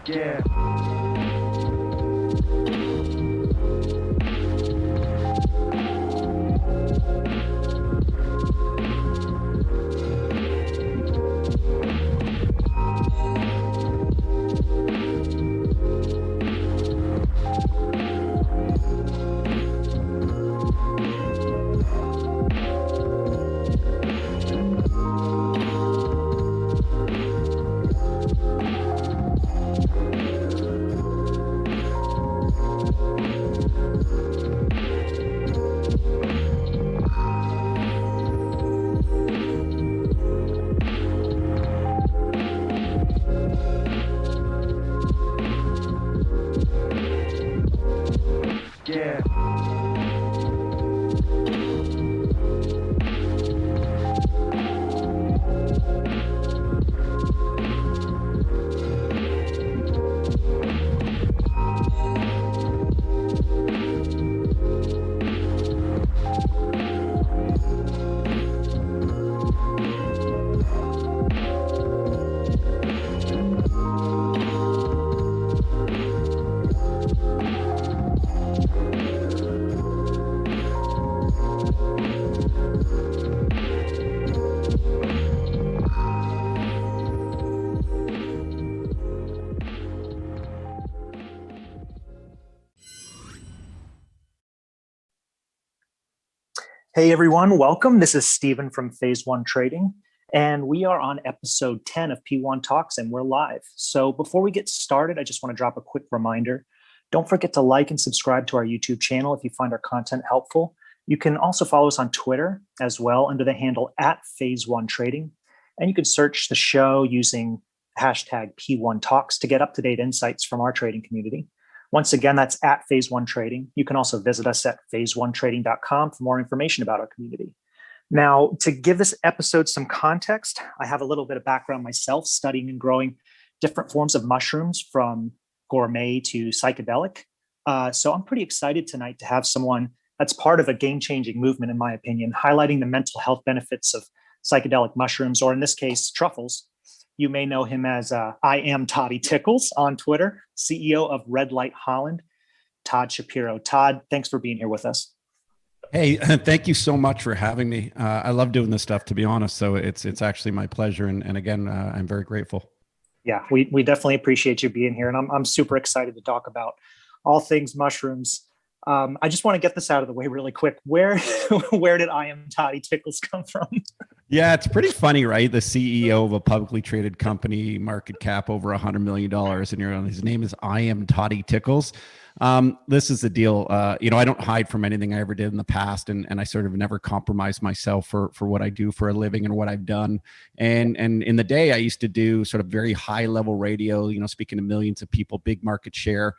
Yeah. Yeah. Hey everyone, welcome. This is Stephen from Phase One Trading, and we are on episode 10 of P1TALKS, and we're live. So before we get started, I just want to drop a quick reminder. Don't forget to like and subscribe to our YouTube channel if you find our content helpful. You can also follow us on Twitter as well under the handle @Phase1Trading, and you can search the show using hashtag P1Talks to get up-to-date insights from our trading community. Once again, that's @Phase1Trading. You can also visit us at phase1trading.com for more information about our community. Now, to give this episode some context, I have a little bit of background myself studying and growing different forms of mushrooms from gourmet to psychedelic. So I'm pretty excited tonight to have someone that's part of a game-changing movement, in my opinion, highlighting the mental health benefits of psychedelic mushrooms, or in this case, truffles. You may know him as I am Toddy Tickles on Twitter, CEO of Red Light Holland, Todd Shapiro. Todd, thanks for being here with us. Hey, thank you so much for having me. I love doing this stuff, to be honest. So it's actually my pleasure. And again, I'm very grateful. Yeah, we definitely appreciate you being here. And I'm super excited to talk about all things mushrooms. I just want to get this out of the way really quick. Where did I am Toddy Tickles come from? Yeah, it's pretty funny, right? The CEO of a publicly traded company, market cap over $100 million, and his name is I am Toddy Tickles. This is the deal. I don't hide from anything I ever did in the past, and I sort of never compromise myself for what I do for a living and what I've done. And in the day, I used to do sort of very high level radio, speaking to millions of people, big market share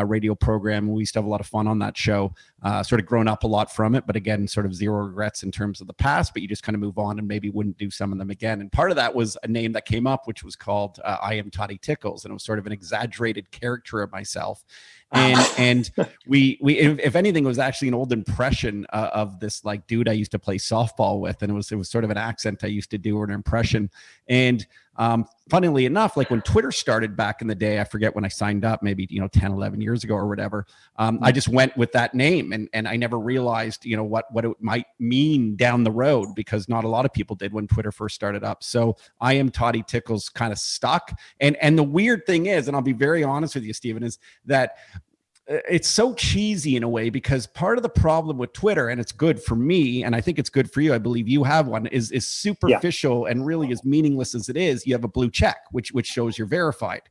radio program. We used to have a lot of fun on that show, sort of grown up a lot from it, but again, sort of zero regrets in terms of the past, but you just kind of move on and maybe wouldn't do some of them again. And part of that was a name that came up, which was called I am Toddy Tickles. And it was sort of an exaggerated character of myself. And we if anything, it was actually an old impression of this like dude I used to play softball with, and it was sort of an accent I used to do, or an impression. And funnily enough, like when Twitter started back in the day, I forget when I signed up, maybe 10, 11 years ago or whatever. I just went with that name, and I never realized what it might mean down the road, because not a lot of people did when Twitter first started up. So I am Toddy Tickles kind of stuck. And the weird thing is, and I'll be very honest with you, Stephen, is that it's so cheesy in a way, because part of the problem with Twitter, and it's good for me, and I think it's good for you, I believe you have one, is superficial and really as meaningless as it is. You have a blue check, which shows you're verified.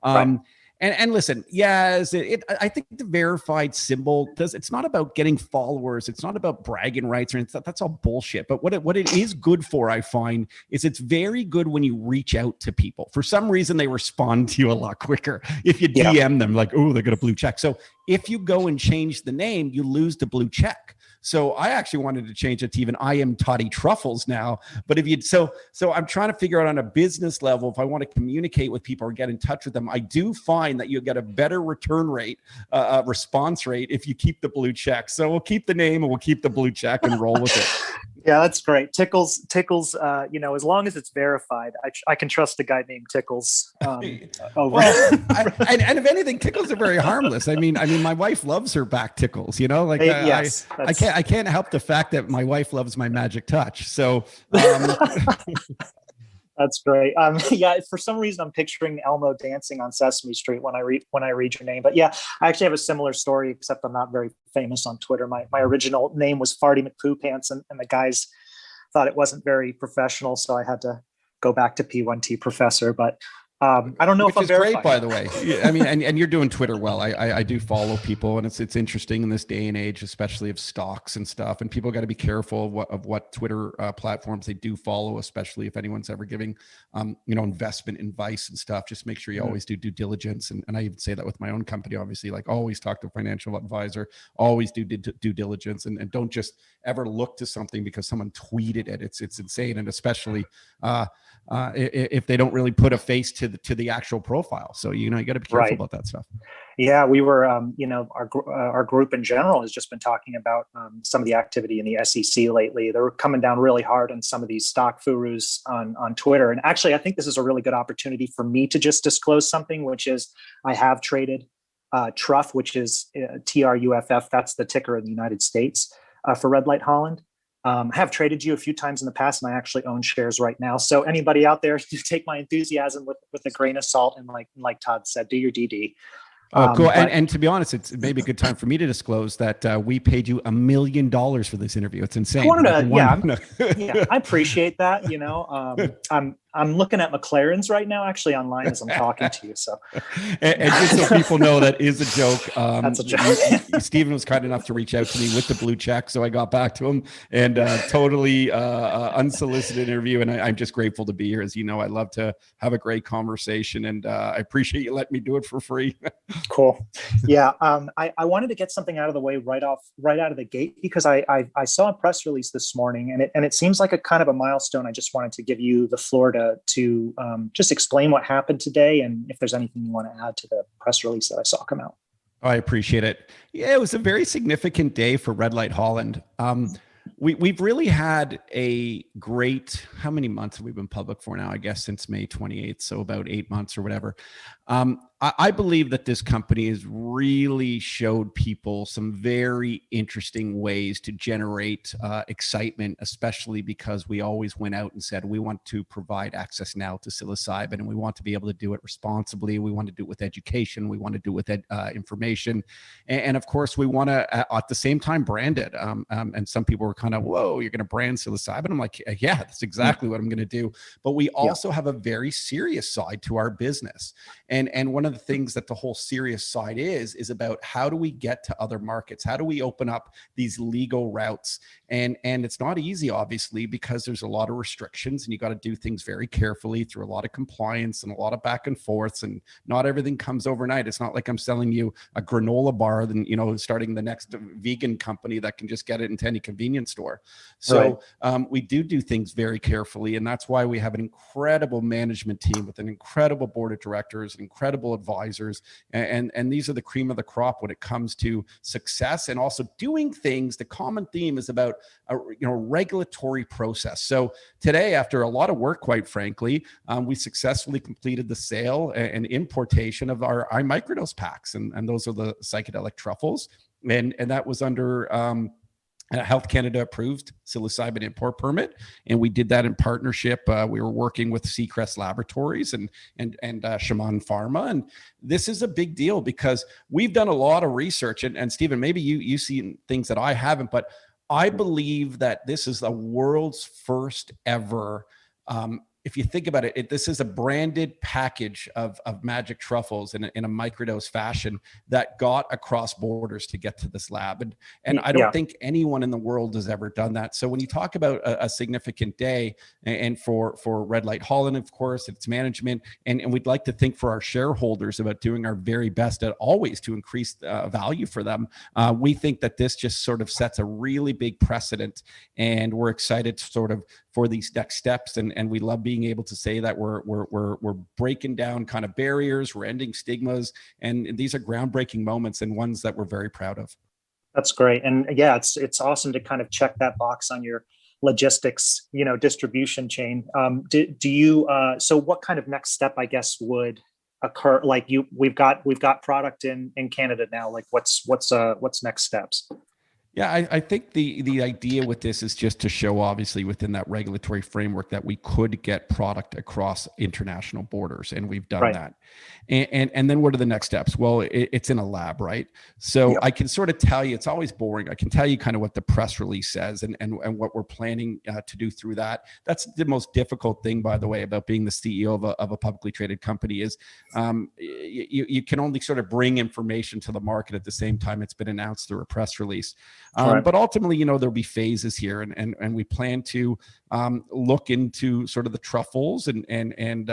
Right. And listen, I think the verified symbol it's not about getting followers. It's not about bragging rights, or that's all bullshit. But what it is good for, I find, is it's very good when you reach out to people. For some reason, they respond to you a lot quicker if you DM them, like, oh, they got a blue check. So if you go and change the name, you lose the blue check. So I actually wanted to change it to even I am Toddy Truffles now. But if so I'm trying to figure out on a business level, if I want to communicate with people or get in touch with them, I do find that you get a better return rate, response rate, if you keep the blue check. So we'll keep the name and we'll keep the blue check and roll with it. Yeah, that's great. Tickles. As long as it's verified, I can trust a guy named Tickles. Over. Well, and if anything, tickles are very harmless. I mean, my wife loves her back tickles. Like Yes, I can't help the fact that my wife loves my magic touch. So that's great. Yeah, for some reason I'm picturing Elmo dancing on Sesame Street when I read your name. But yeah, I actually have a similar story, except I'm not very famous on Twitter. My original name was Farty McPoo Pants, and the guys thought it wasn't very professional, so I had to go back to P1T Professor. But I don't know which if I'm is great, verified. by the way. I mean, and you're doing Twitter well. I do follow people, and it's interesting in this day and age, especially of stocks and stuff. And people got to be careful of what Twitter platforms they do follow, especially if anyone's ever giving, investment advice and stuff. Just make sure you always do due diligence. And I even say that with my own company, obviously, like always talk to a financial advisor, always do due diligence, and don't just ever look to something because someone tweeted it. It's insane, and especially if they don't really put a face to the actual profile. So you got to be careful about that stuff. Yeah, we were, our group in general has just been talking about some of the activity in the SEC lately. They're coming down really hard on some of these stock gurus on Twitter. And actually, I think this is a really good opportunity for me to just disclose something, which is I have traded TRUFF, which is TRUFF. That's the ticker in the United States for Red Light Holland. I have traded you a few times in the past, and I actually own shares right now. So anybody out there, take my enthusiasm with a grain of salt, and like Todd said, do your DD. Oh, cool. And to be honest, it's maybe a good time for me to disclose that we paid you $1 million for this interview. It's insane. I appreciate that. I'm looking at McLaren's right now, actually online as I'm talking to you. So, and just so people know, that is a joke. That's a joke. Stephen was kind enough to reach out to me with the blue check, so I got back to him, and totally unsolicited interview. And I'm just grateful to be here. As you know, I love to have a great conversation, and I appreciate you letting me do it for free. Cool. Yeah. I wanted to get something out of the way right out of the gate, because I saw a press release this morning, and it seems like a kind of a milestone. I just wanted to give you the floor to just explain what happened today, and if there's anything you want to add to the press release that I saw come out. I appreciate it. Yeah, it was a very significant day for Red Light Holland. We've really had a great, how many months have we been public for now? I guess since May 28th, so about 8 months or whatever. I believe that this company has really showed people some very interesting ways to generate excitement, especially because we always went out and said, we want to provide access now to psilocybin, and we want to be able to do it responsibly. We want to do it with education. We want to do it with information. And of course, we want to, at the same time, brand it. And some people were kind of, whoa, you're going to brand psilocybin? I'm like, yeah, that's exactly what I'm going to do. But we also have a very serious side to our business. And one of the things that the whole serious side is about, how do we get to other markets? How do we open up these legal routes? And it's not easy, obviously, because there's a lot of restrictions, and you got to do things very carefully through a lot of compliance and a lot of back and forths, and not everything comes overnight. It's not like I'm selling you a granola bar, then, starting the next vegan company that can just get it into any convenience store. So we do things very carefully. And that's why we have an incredible management team with an incredible board of directors, incredible advisors. And these are the cream of the crop when it comes to success, and also doing things. The common theme is about a regulatory process. So today, after a lot of work, quite frankly, we successfully completed the sale and importation of our microdose packs. And those are the psychedelic truffles. And that was under Health Canada approved psilocybin import permit, and we did that in partnership. We were working with Seacrest Laboratories and Shaman Pharma, and this is a big deal because we've done a lot of research. And Stephen, maybe you see things that I haven't, but I believe that this is the world's first ever. If you think about it, this is a branded package of magic truffles in a microdose fashion that got across borders to get to this lab. And I don't think anyone in the world has ever done that. So when you talk about a significant day, and for Red Light Holland, of course, its management, and we'd like to think for our shareholders about doing our very best at always to increase value for them. We think that this just sort of sets a really big precedent, and we're excited for these next steps. And we love being able to say that we're breaking down kind of barriers, we're ending stigmas, and these are groundbreaking moments and ones that we're very proud of. That's great. And yeah, it's awesome to kind of check that box on your logistics, distribution chain. Do you, so what kind of next step, I guess, would occur? Like we've got product in Canada now. Like what's next steps? Yeah, I think the idea with this is just to show, obviously, within that regulatory framework that we could get product across international borders, and we've done that. And then what are the next steps? Well, it's in a lab, right? So I can sort of tell you, it's always boring. I can tell you kind of what the press release says and what we're planning to do through that. That's the most difficult thing, by the way, about being the CEO of a publicly traded company is you can only sort of bring information to the market at the same time it's been announced through a press release. But ultimately, there'll be phases here, and we plan to look into sort of the truffles, and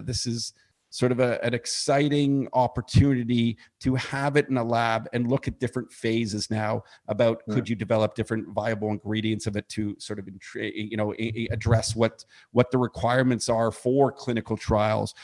this is sort of an exciting opportunity to have it in a lab and look at different phases now about could you develop different viable ingredients of it to sort of address what the requirements are for clinical trials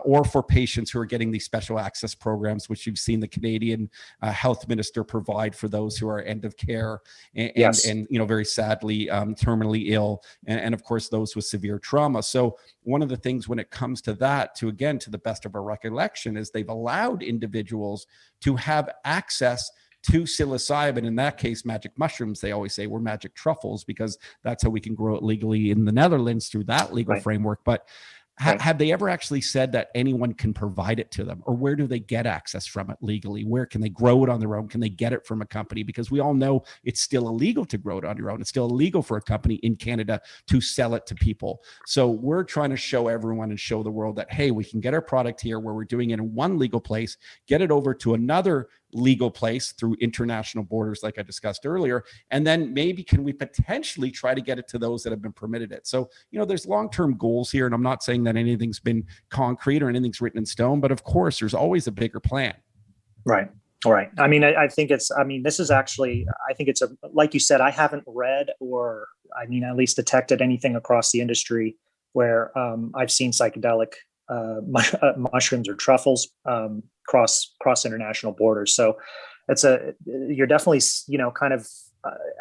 or for patients who are getting these special access programs, which you've seen the Canadian health minister provide for those who are end of care and very sadly terminally ill, and of course those with severe trauma. So one of the things when it comes to that, to the best of our recollection, is they've allowed individuals to have access to psilocybin, in that case magic mushrooms. They always say we're magic truffles because that's how we can grow it legally in the Netherlands through that legal framework. But have they ever actually said that anyone can provide it to them, or where do they get access from it legally? Where can they grow it on their own? Can they get it from a company? Because we all know it's still illegal to grow it on your own. It's still illegal for a company in Canada to sell it to people. So we're trying to show everyone and show the world that, hey, we can get our product here where we're doing it in one legal place, get it over to another legal place through international borders, like I discussed earlier, and then maybe can we potentially try to get it to those that have been permitted it. So, there's long-term goals here, and I'm not saying that anything's been concrete or anything's written in stone, but of course, there's always a bigger plan. Right. All right. I mean, I think this is actually, I think it's like you said, I haven't read or, at least detected anything across the industry where I've seen psychedelic mushrooms or truffles cross international borders. So you're definitely, kind of,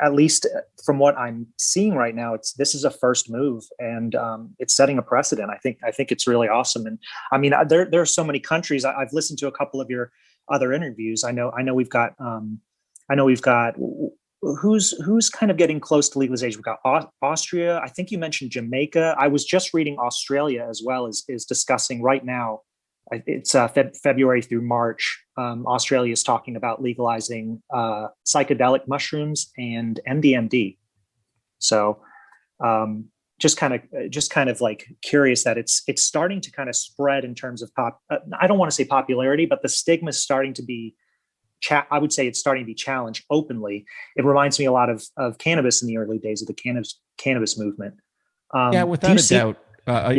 at least from what I'm seeing right now, this is a first move, and it's setting a precedent. I think it's really awesome. And there are so many countries. I've listened to a couple of your other interviews. I know we've got who's kind of getting close to legalization. We've got Austria. I think you mentioned Jamaica. I was just reading Australia as well is discussing right now. It's February through March. Australia is talking about legalizing psychedelic mushrooms and MDMD. So just kind of like curious that it's starting to kind of spread in terms of I don't want to say popularity, but the stigma is starting to be. I would say it's starting to be challenged openly. It reminds me a lot of cannabis in the early days of the cannabis movement. Without a doubt.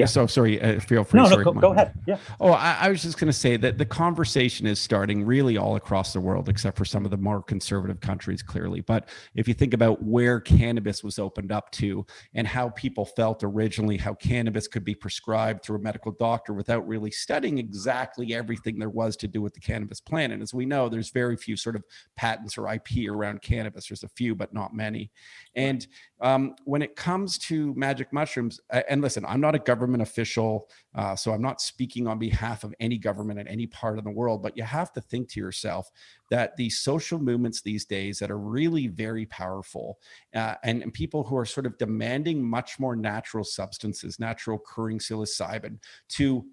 So sorry, feel free. No, go ahead. Yeah. Oh, I was just going to say that the conversation is starting really all across the world, except for some of the more conservative countries, clearly. But if you think about where cannabis was opened up to and how people felt originally, how cannabis could be prescribed through a medical doctor without really studying exactly everything there was to do with the cannabis plant. And as we know, there's very few sort of patents or IP around cannabis. There's a few, but not many. And when it comes to magic mushrooms, and listen, I'm not a government official, so I'm not speaking on behalf of any government in any part of the world, but you have to think to yourself that these social movements these days that are really very powerful and people who are sort of demanding much more natural substances, natural occurring psilocybin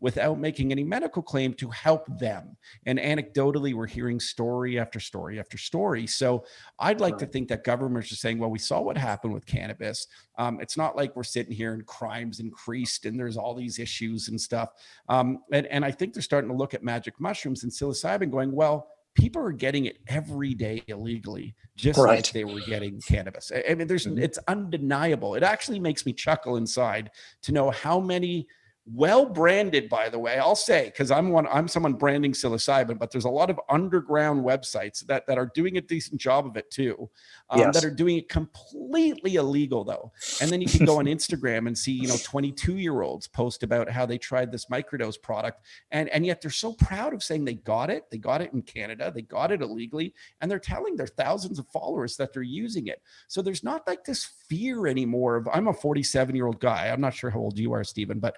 without making any medical claim to help them. And anecdotally, we're hearing story after story after story. So I'd like to think that governments are saying, well, we saw what happened with cannabis. It's not like we're sitting here and crimes increased and there's all these issues and stuff. And I think they're starting to look at magic mushrooms and psilocybin going, well, people are getting it every day illegally, just like they were getting cannabis. I mean, it's undeniable. It actually makes me chuckle inside to know how many well branded, by the way, I'll say, because I'm someone branding psilocybin, but there's a lot of underground websites that are doing a decent job of it too, that are doing it completely illegal though. And then you can go on Instagram and see, 22-year-olds post about how they tried this microdose product, and yet they're so proud of saying they got it in Canada, they got it illegally, and they're telling their thousands of followers that they're using it. So there's not like this fear anymore of, I'm a 47-year-old guy. I'm not sure how old you are, Stephen, but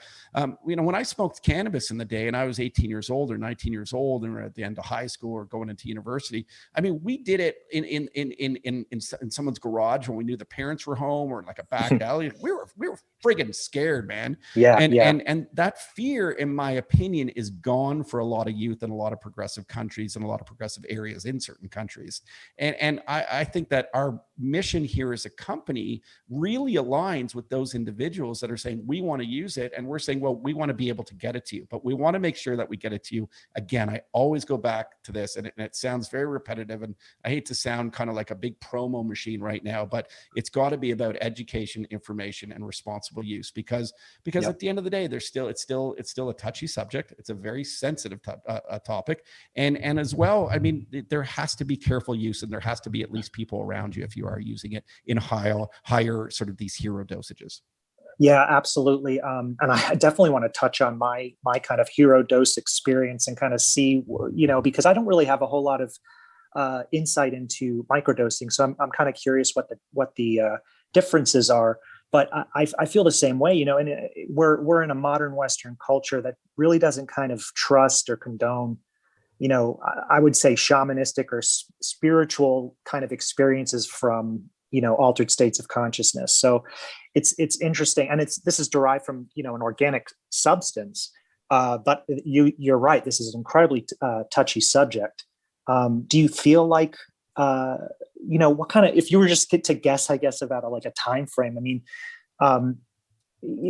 when I smoked cannabis in the day and I was 18 years old or 19 years old and we're at the end of high school or going into university, I mean, we did it in someone's garage when we knew the parents were home, or in like a back alley. We were friggin' scared, man. And that fear, in my opinion, is gone for a lot of youth in a lot of progressive countries and a lot of progressive areas in certain countries. And I think that our mission here as a company really aligns with those individuals that are saying, we want to use it. And we're saying, well, we want to be able to get it to you, but we want to make sure that we get it to you. Again, I always go back to this, and it sounds very repetitive, and I hate to sound kind of like a big promo machine right now, but it's got to be about education, information, and responsible use, because at the end of the day, it's still a touchy subject. It's a very sensitive topic. And as well, I mean, there has to be careful use, and there has to be at least people around you if you are using it in higher sort of these hero dosages. Yeah, absolutely. And I definitely want to touch on my kind of hero dose experience and kind of see, because I don't really have a whole lot of insight into microdosing. So I'm kind of curious what the differences are. But I feel the same way, and we're in a modern Western culture that really doesn't kind of trust or condone, I would say shamanistic or spiritual kind of experiences from, altered states of consciousness. So it's interesting. And this is derived from, an organic substance. But you're right. This is an incredibly touchy subject. Do you feel like, what kind of, if you were just to guess, I guess, about a time frame, I mean,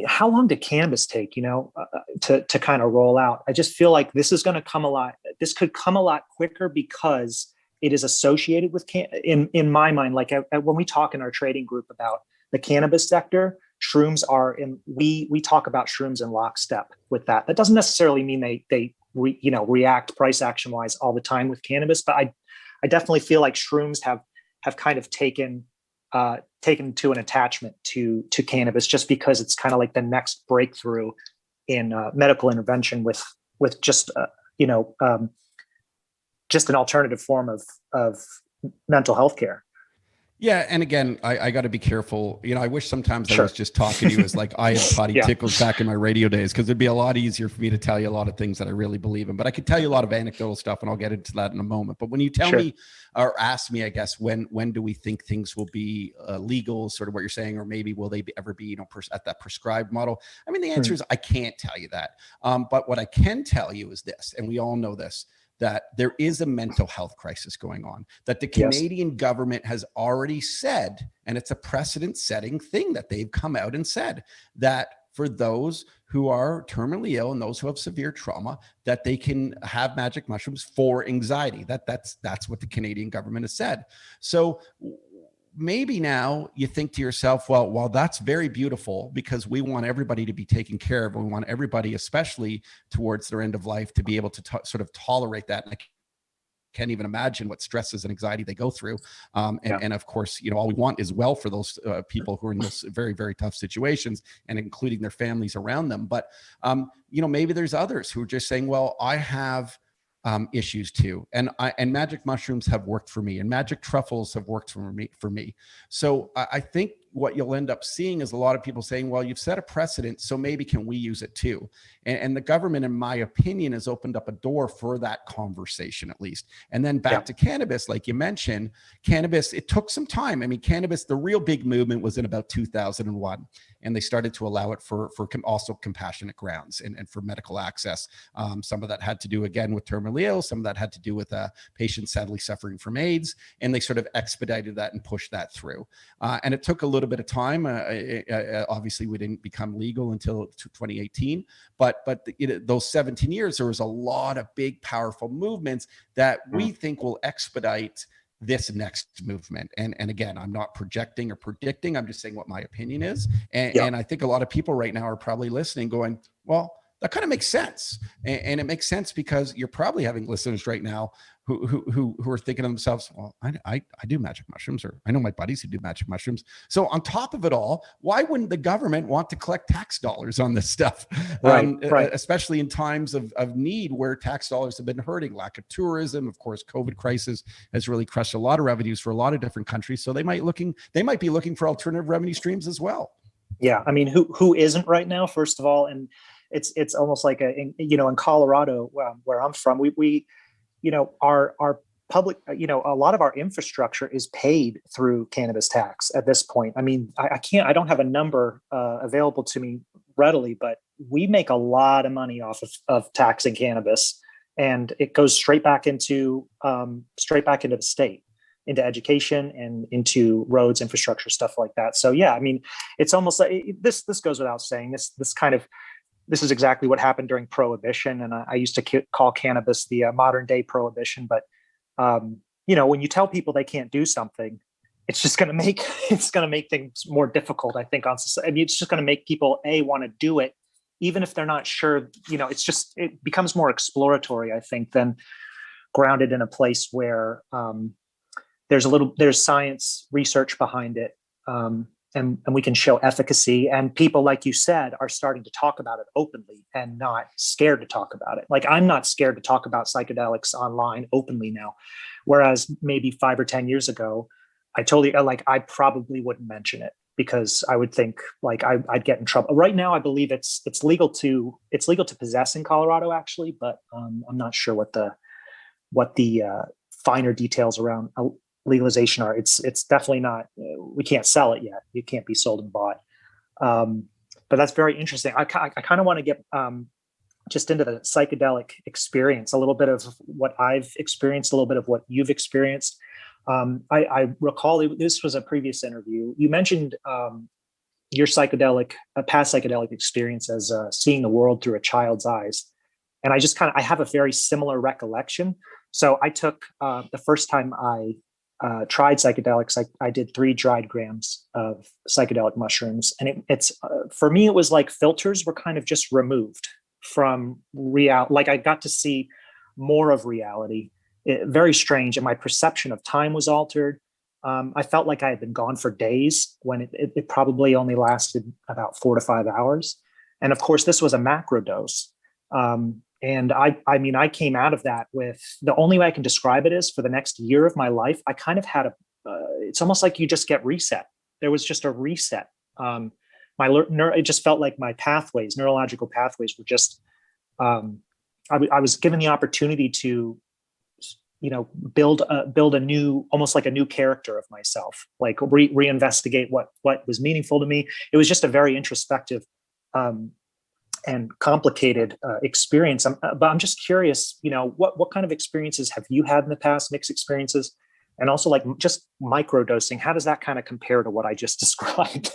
how long did cannabis take, to kind of roll out? I just feel like this could come a lot quicker because it is associated with, in my mind, like when we talk in our trading group about the cannabis sector, shrooms are we talk about shrooms in lockstep with that. That doesn't necessarily mean they react price action wise all the time with cannabis, but I definitely feel like shrooms have kind of taken to an attachment to cannabis, just because it's kind of like the next breakthrough in medical intervention with just just an alternative form of mental health care. Yeah. And again, I got to be careful. I wish sometimes I was just talking to you as like I am Todd Tickles back in my radio days, because it'd be a lot easier for me to tell you a lot of things that I really believe in. But I could tell you a lot of anecdotal stuff, and I'll get into that in a moment. But when you tell me or ask me, I guess, when do we think things will be legal, sort of what you're saying, or maybe will they ever be, at that prescribed model? I mean, the answer is I can't tell you that. But what I can tell you is this, and we all know this, that there is a mental health crisis going on, that the Canadian government has already said, and it's a precedent-setting thing that they've come out and said, that for those who are terminally ill and those who have severe trauma, that they can have magic mushrooms for anxiety. That's what the Canadian government has said. So maybe now you think to yourself, well, while that's very beautiful, because we want everybody to be taken care of, and we want everybody, especially towards their end of life, to be able to sort of tolerate that. And I can't even imagine what stresses and anxiety they go through. And of course, all we want is well for those people who are in those very, very tough situations, and including their families around them. But, maybe there's others who are just saying, well, I have issues too. And magic mushrooms have worked for me, and magic truffles have worked for me. So I think what you'll end up seeing is a lot of people saying, well, you've set a precedent, so maybe can we use it too? And the government, in my opinion, has opened up a door for that conversation, at least. And then back to cannabis, like you mentioned, cannabis, it took some time. I mean, cannabis, the real big movement was in about 2001. And they started to allow it for also compassionate grounds and for medical access. Some of that had to do, again, with terminally ill. Some of that had to do with patients sadly suffering from AIDS. And they sort of expedited that and pushed that through. And it took a little bit of time. Obviously, we didn't become legal until 2018. But those 17 years, there was a lot of big, powerful movements that we think will expedite this next movement. And again, I'm not projecting or predicting, I'm just saying what my opinion is. Yeah. And I think a lot of people right now are probably listening going, well, that kind of makes sense. And it makes sense because you're probably having listeners right now who are thinking to themselves, well, I do magic mushrooms, or I know my buddies who do magic mushrooms. So on top of it all, why wouldn't the government want to collect tax dollars on this stuff? Right. Especially in times of need where tax dollars have been hurting, lack of tourism, of course, COVID crisis has really crushed a lot of revenues for a lot of different countries. So they might be looking for alternative revenue streams as well. Yeah. I mean, who isn't right now, first of all? And it's almost like in Colorado, where I'm from, we our public, a lot of our infrastructure is paid through cannabis tax at this point. I mean, I don't have a number available to me readily, but we make a lot of money off of taxing cannabis, and it goes straight back into the state, into education and into roads, infrastructure, stuff like that. So yeah, I mean, it's almost like this goes without saying. This is exactly what happened during Prohibition, and I used to call cannabis the modern day Prohibition. But when you tell people they can't do something, it's just going to make things more difficult, I think, on society. I mean, it's just going to make people want to do it, even if they're not sure. It becomes more exploratory, I think, than grounded in a place where there's science research behind it. And we can show efficacy, and people, like you said, are starting to talk about it openly and not scared to talk about it. Like, I'm not scared to talk about psychedelics online openly now, whereas maybe 5 or 10 years ago, I probably wouldn't mention it because I would think like I'd get in trouble. Right now, I believe it's legal to possess in Colorado, actually, but I'm not sure what the finer details around legalization are. It's definitely not, we can't sell it yet. It can't be sold and bought. But that's very interesting. I kind of want to get just into the psychedelic experience, a little bit of what I've experienced, a little bit of what you've experienced. I recall this was a previous interview. You mentioned your past psychedelic experience as seeing the world through a child's eyes. And I have a very similar recollection. So I took the first time I tried psychedelics, I did 3 dried grams of psychedelic mushrooms. And it's for me, it was like filters were kind of just removed from reality. Like, I got to see more of reality. Very strange. And my perception of time was altered. I felt like I had been gone for days when it probably only lasted about 4 to 5 hours. And of course, this was a macro dose. And I came out of that with, the only way I can describe it is, for the next year of my life, I kind of had it's almost like you just get reset. There was just a reset. It just felt like my neurological pathways were just, I was given the opportunity to, build a new, almost like a new character of myself, like reinvestigate what was meaningful to me. It was just a very introspective, and complicated experience. But I'm just curious, what kind of experiences have you had in the past, mixed experiences? And also, like, just microdosing, how does that kind of compare to what I just described?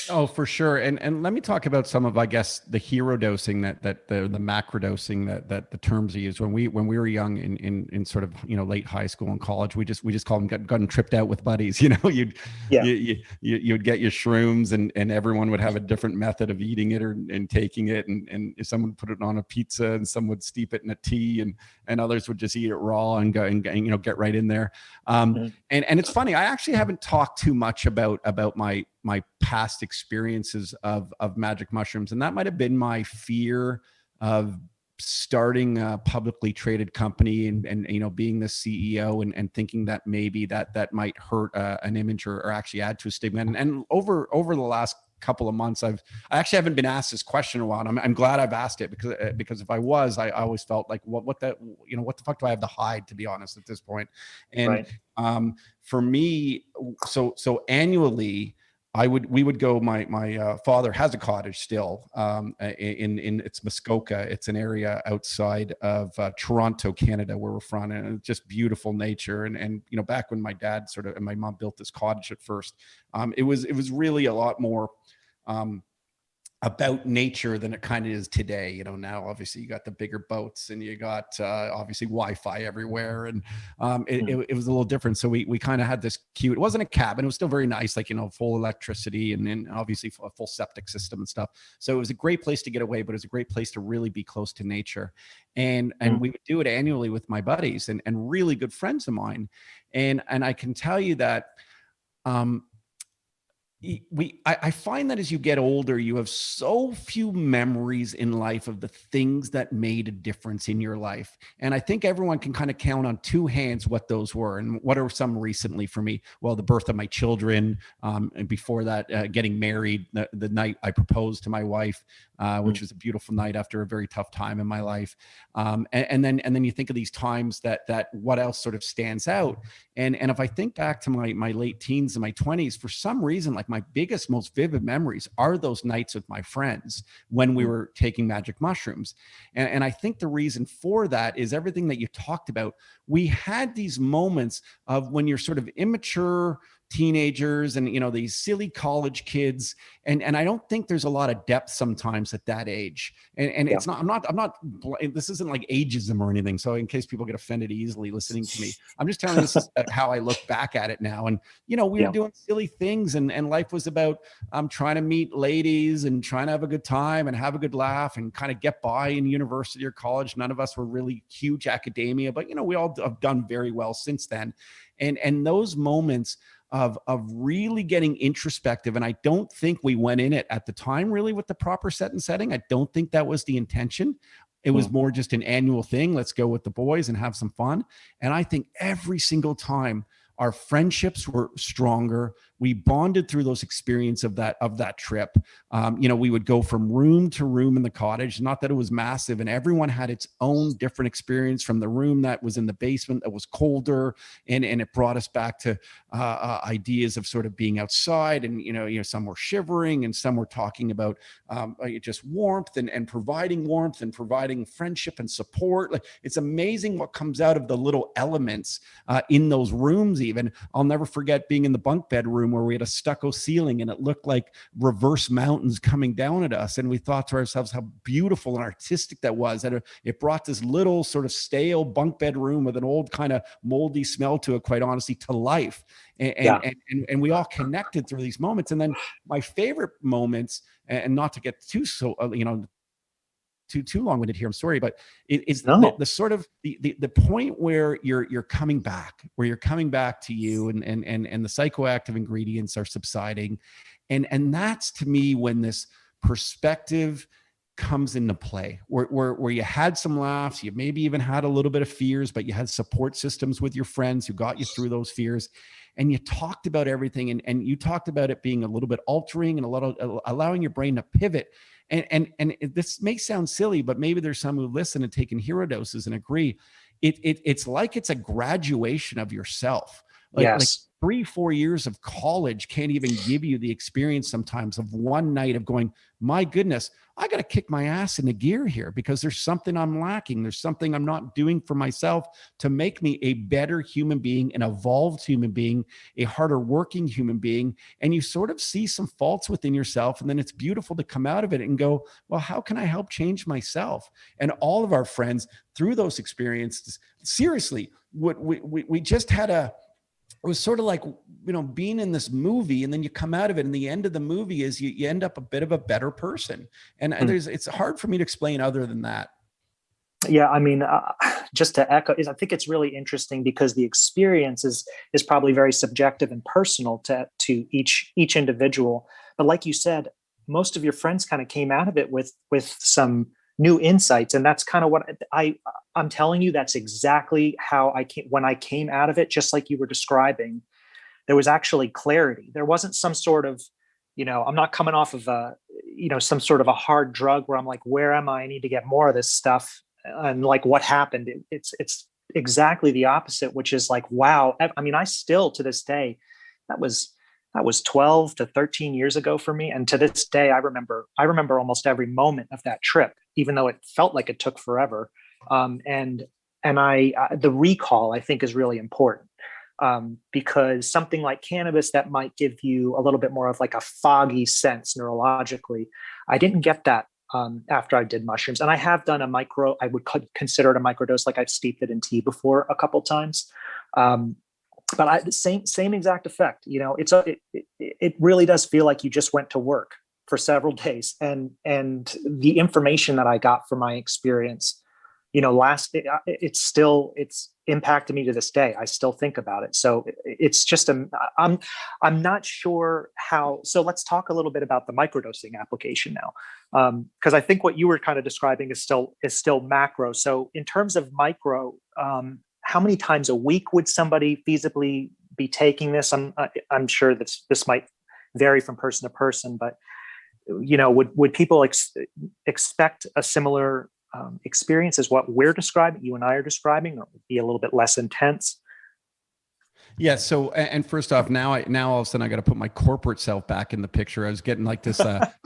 Oh, for sure. And let me talk about some of, I guess, the hero dosing that the macrodosing that the terms are used. When we were young in sort of, late high school and college, we just called them gotten tripped out with buddies. You'd get your shrooms, and everyone would have a different method of eating it and taking it. And if someone put it on a pizza, and some would steep it in a tea, and others would just eat it raw and go and get right in there. And it's funny, I actually haven't talked too much about my past experiences of magic mushrooms. And that might've been my fear of starting a publicly traded company and being the CEO and thinking that maybe that might hurt an image or actually add to a stigma. And over the last couple of months, I actually haven't been asked this question in a while. And I'm glad I've asked it because if I was, I always felt like, what the fuck do I have to hide, to be honest, at this point? And right. For me, so annually, we would go, my father has a cottage still in it's Muskoka. It's an area outside of Toronto, Canada, where we're from, and it's just beautiful nature. And back when my dad and my mom built this cottage at first, it was really a lot more about nature than it kind of is today. You know, now obviously you got the bigger boats and you got obviously Wi-Fi everywhere, and it was a little different. So we kind of had this cute. It wasn't a cabin. It was still very nice, like, you know, full electricity and then obviously a full septic system and stuff. So it was a great place to get away, but it was a great place to really be close to nature. And we would do it annually with my buddies and really good friends of mine. And I can tell you that. I find that as you get older, you have so few memories in life of the things that made a difference in your life. And I think everyone can kind of count on two hands what those were. And what are some recently for me? Well, the birth of my children, and before that, getting married, the night I proposed to my wife, which was a beautiful night after a very tough time in my life. And then you think of these times that what else sort of stands out. And if I think back to my late teens and my 20s, for some reason, like my biggest, most vivid memories are those nights with my friends when we were taking magic mushrooms. And I think the reason for that is everything that you talked about. We had these moments of when you're sort of immature teenagers and, you know, these silly college kids. And I don't think there's a lot of depth sometimes at that age. And it's not, I'm not, this isn't like ageism or anything. So in case people get offended easily listening to me, I'm just telling you this is how I look back at it now. And, you know, we were doing silly things and life was about trying to meet ladies and trying to have a good time and have a good laugh and kind of get by in university or college. None of us were really huge academia, but, you know, we all have done very well since then. And those moments of really getting introspective. And I don't think we went in it at the time really with the proper set and setting. I don't think that was the intention. It was more just an annual thing. Let's go with the boys and have some fun. And I think every single time our friendships were stronger. We bonded through those experiences of that trip. You know, we would go from room to room in the cottage, not that it was massive, and everyone had its own different experience, from the room that was in the basement that was colder. And it brought us back to ideas of sort of being outside, and, you know, some were shivering and some were talking about just warmth and providing friendship and support. Like, it's amazing what comes out of the little elements in those rooms. Even I'll never forget being in the bunk bed room where we had a stucco ceiling and it looked like reverse mountains coming down at us. And we thought to ourselves how beautiful and artistic that was. And it brought this little sort of stale bunk bed room with an old kind of moldy smell to it, quite honestly, to life. And we all connected through these moments. And then my favorite moments, and not to get too too long-winded here, I'm sorry, but it's the sort of the point where you're coming back, to you, and the psychoactive ingredients are subsiding, and that's to me when this perspective comes into play, where you had some laughs, you maybe even had a little bit of fears, but you had support systems with your friends who got you through those fears. And you talked about everything, and you talked about it being a little bit altering and a little allowing your brain to pivot. And this may sound silly, but maybe there's some who listen and taken hero doses and agree. It's like it's a graduation of yourself. Like 3-4 years of college can't even give you the experience sometimes of one night of going, my goodness, I got to kick my ass into gear here because there's something I'm lacking. There's something I'm not doing for myself to make me a better human being, an evolved human being, a harder working human being. And you sort of see some faults within yourself. And then it's beautiful to come out of it and go, well, how can I help change myself? And all of our friends through those experiences, seriously, we just had it was sort of like, you know, being in this movie, and then you come out of it, and the end of the movie is you end up a bit of a better person. And it's hard for me to explain other than that. Yeah, I mean, just to echo, I think it's really interesting because the experience is probably very subjective and personal to each individual. But like you said, most of your friends kind of came out of it with some new insights, and that's kind of what I'm telling you. That's exactly how when I came out of it, just like you were describing. There was actually clarity. There wasn't some sort of, you know, I'm not coming off of some sort of a hard drug where I'm like, where am I? I need to get more of this stuff. And like, what happened? It's exactly the opposite, which is like, wow. I mean, I still, to this day, that was 12 to 13 years ago for me. And to this day, I remember almost every moment of that trip, even though it felt like it took forever. And the recall, I think, is really important. because something like cannabis that might give you a little bit more of like a foggy sense neurologically, I didn't get that after I did mushrooms. And I have done I would consider it a microdose, like I've steeped it in tea before a couple times. But the same exact effect. It really does feel like you just went to work for several days, and the information that I got from my experience, it's impacted me to this day. I still think about it. So it's just I'm not sure how. So let's talk a little bit about the microdosing application now, because I think what you were kind of describing is still macro. So in terms of micro, how many times a week would somebody feasibly be taking this? I'm sure this might vary from person to person, but would people expect a similar experience as what we're describing, you and I are describing, or be a little bit less intense? Yeah. So, and first off, now all of a sudden I got to put my corporate self back in the picture. I was getting like this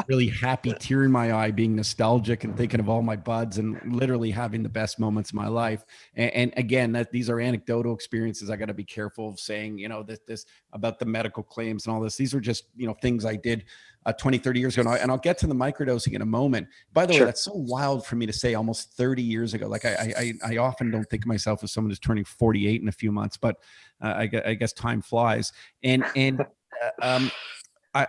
really happy tear in my eye, being nostalgic and thinking of all my buds and literally having the best moments of my life. And again, these are anecdotal experiences. I got to be careful of saying, this about the medical claims and all this. These are just, things I did 20, 30 years ago. And I'll get to the microdosing in a moment. By the way, that's so wild for me to say almost 30 years ago. Like I often don't think of myself as someone who's turning 48 in a few months, but I guess time flies. And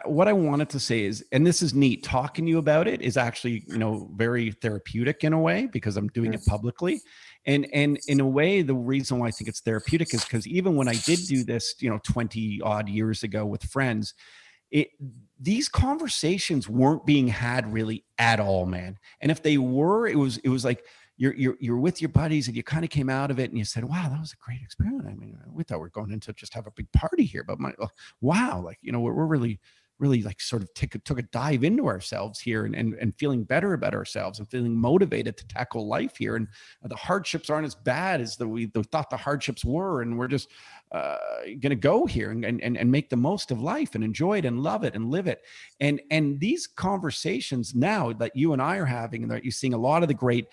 what I wanted to say is, and this is neat, talking to you about it is actually, very therapeutic in a way, because I'm doing it publicly. And in a way, the reason why I think it's therapeutic is because even when I did do this, 20 odd years ago with friends, these conversations weren't being had really at all, man. And if they were, it was like you're with your buddies and you kind of came out of it and you said, wow, that was a great experience. I mean, we thought we were going in to just have a big party here, but wow, like, we're really like sort of took a dive into ourselves here and feeling better about ourselves and feeling motivated to tackle life here. And the hardships aren't as bad as we thought the hardships were. And we're just going to go here and make the most of life and enjoy it and love it and live it. And these conversations now that you and I are having, and that you're seeing a lot of the great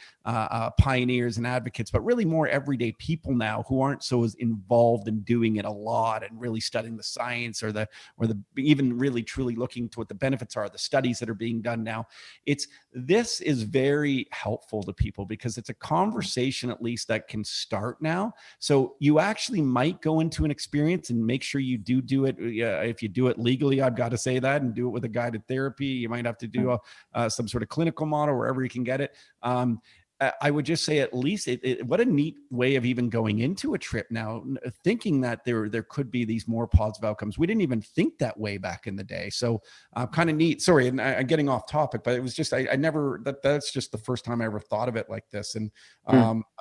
pioneers and advocates, but really more everyday people now who aren't so as involved in doing it a lot and really studying the science or the even really truly looking to what the benefits are, the studies that are being done now. This is very helpful to people because it's a conversation at least that can start now. So you actually might go into an experience and make sure you do it. If you do it legally, I've got to say that, and do it with a guided therapy. You might have to do some sort of clinical model wherever you can get it. I would just say at least what a neat way of even going into a trip now, thinking that there could be these more positive outcomes. We didn't even think that way back in the day. So kind of neat. Sorry, and I'm getting off topic, but it was just, I never, that's just the first time I ever thought of it like this. And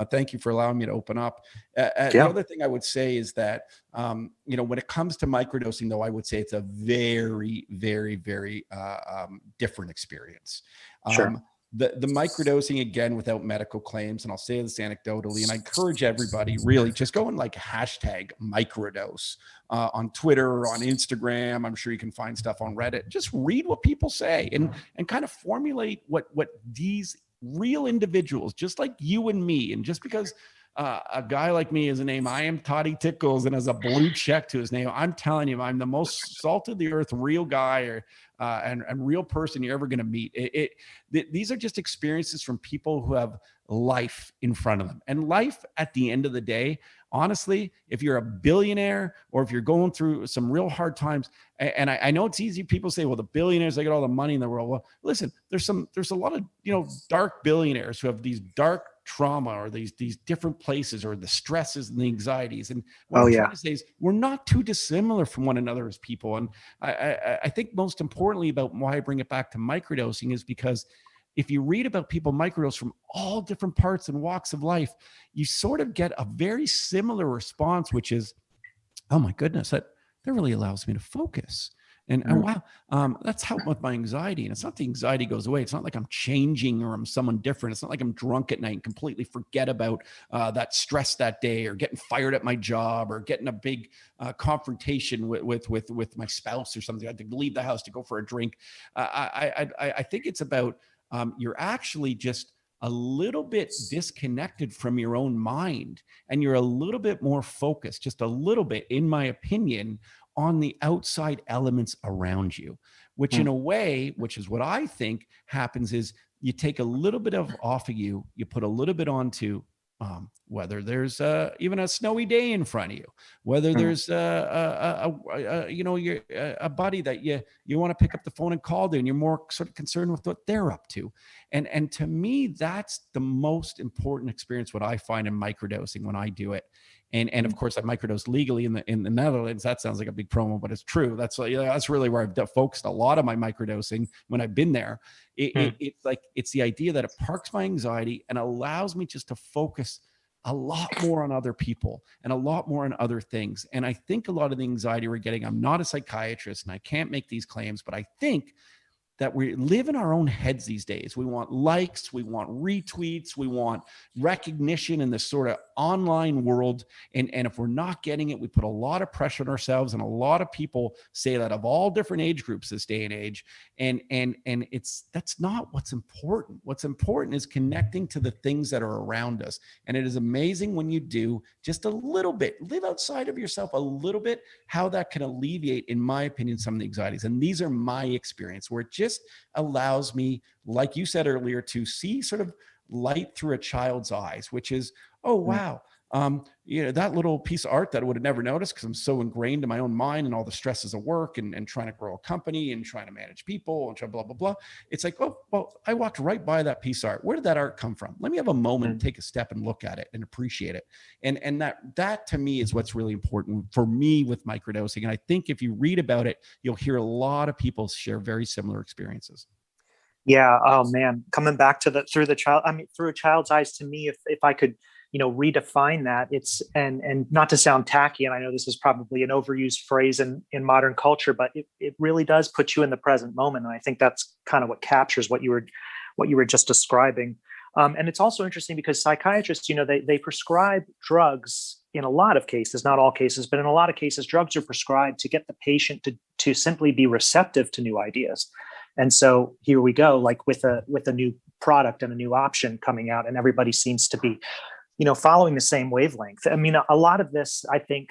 thank you for allowing me to open up. The other thing I would say is that, when it comes to microdosing though, I would say it's a very, very, very different experience. Sure. The microdosing, again, without medical claims, and I'll say this anecdotally, and I encourage everybody really just go and hashtag microdose on Twitter or on Instagram. I'm sure you can find stuff on Reddit. Just read what people say and kind of formulate what these real individuals, just like you and me, and just because a guy like me is a name, I am Toddy Tickles, and has a blue check to his name, I'm telling you, I'm the most salt of the earth real guy and real person you're ever going to meet. These are just experiences from people who have life in front of them. And life at the end of the day, honestly, if you're a billionaire or if you're going through some real hard times, and I know it's easy, people say, well, the billionaires, they got all the money in the world. Well, listen, there's a lot of, dark billionaires who have these dark trauma or these different places or the stresses and the anxieties. And what I'm trying to say is we're not too dissimilar from one another as people. And I think most importantly about why I bring it back to microdosing is because if you read about people microdose from all different parts and walks of life, you sort of get a very similar response, which is, oh my goodness, that really allows me to focus. And wow, that's helped with my anxiety. And it's not the anxiety goes away. It's not like I'm changing or I'm someone different. It's not like I'm drunk at night and completely forget about that stress that day, or getting fired at my job, or getting a big confrontation with my spouse or something. I had to leave the house to go for a drink. I think it's about you're actually just a little bit disconnected from your own mind, and you're a little bit more focused, just a little bit, in my opinion, on the outside elements around you, which in a way, which is what I think happens, is you take a little bit of off of you, you put a little bit onto whether there's even a snowy day in front of you, whether there's a buddy that you want to pick up the phone and call to, and you're more sort of concerned with what they're up to. And to me, that's the most important experience, what I find in microdosing when I do it. And of course, I microdose legally in the Netherlands. That sounds like a big promo, but it's true. That's really where I've focused a lot of my microdosing when I've been there. It's the idea that it parks my anxiety and allows me just to focus a lot more on other people and a lot more on other things. And I think a lot of the anxiety we're getting, I'm not a psychiatrist and I can't make these claims, but I think that we live in our own heads these days. We want likes, we want retweets, we want recognition in this sort of online world. And if we're not getting it, we put a lot of pressure on ourselves. And a lot of people say that of all different age groups this day and age. And that's not what's important. What's important is connecting to the things that are around us. And it is amazing when you do just a little bit, live outside of yourself a little bit, how that can alleviate, in my opinion, some of the anxieties. And these are my experience, where it just allows me, like you said earlier, to see sort of light through a child's eyes, which is, oh, wow. That little piece of art that I would have never noticed because I'm so ingrained in my own mind and all the stresses of work and trying to grow a company and trying to manage people and blah, blah, blah. It's like, oh, well, I walked right by that piece of art. Where did that art come from? Let me have a moment and take a step and look at it and appreciate it. And that to me is what's really important for me with microdosing. And I think if you read about it, you'll hear a lot of people share very similar experiences. Yeah. Oh man. Coming back to through a child's eyes, to me, if I could, redefine that, it's, and not to sound tacky, and I know this is probably an overused phrase in modern culture, but it really does put you in the present moment. And I think that's kind of what captures what you were just describing. And it's also interesting because psychiatrists, they prescribe drugs in a lot of cases, not all cases, but in a lot of cases, drugs are prescribed to get the patient to simply be receptive to new ideas. And so here we go, like with a new product and a new option coming out, and everybody seems to be, following the same wavelength. I mean, a lot of this, I think,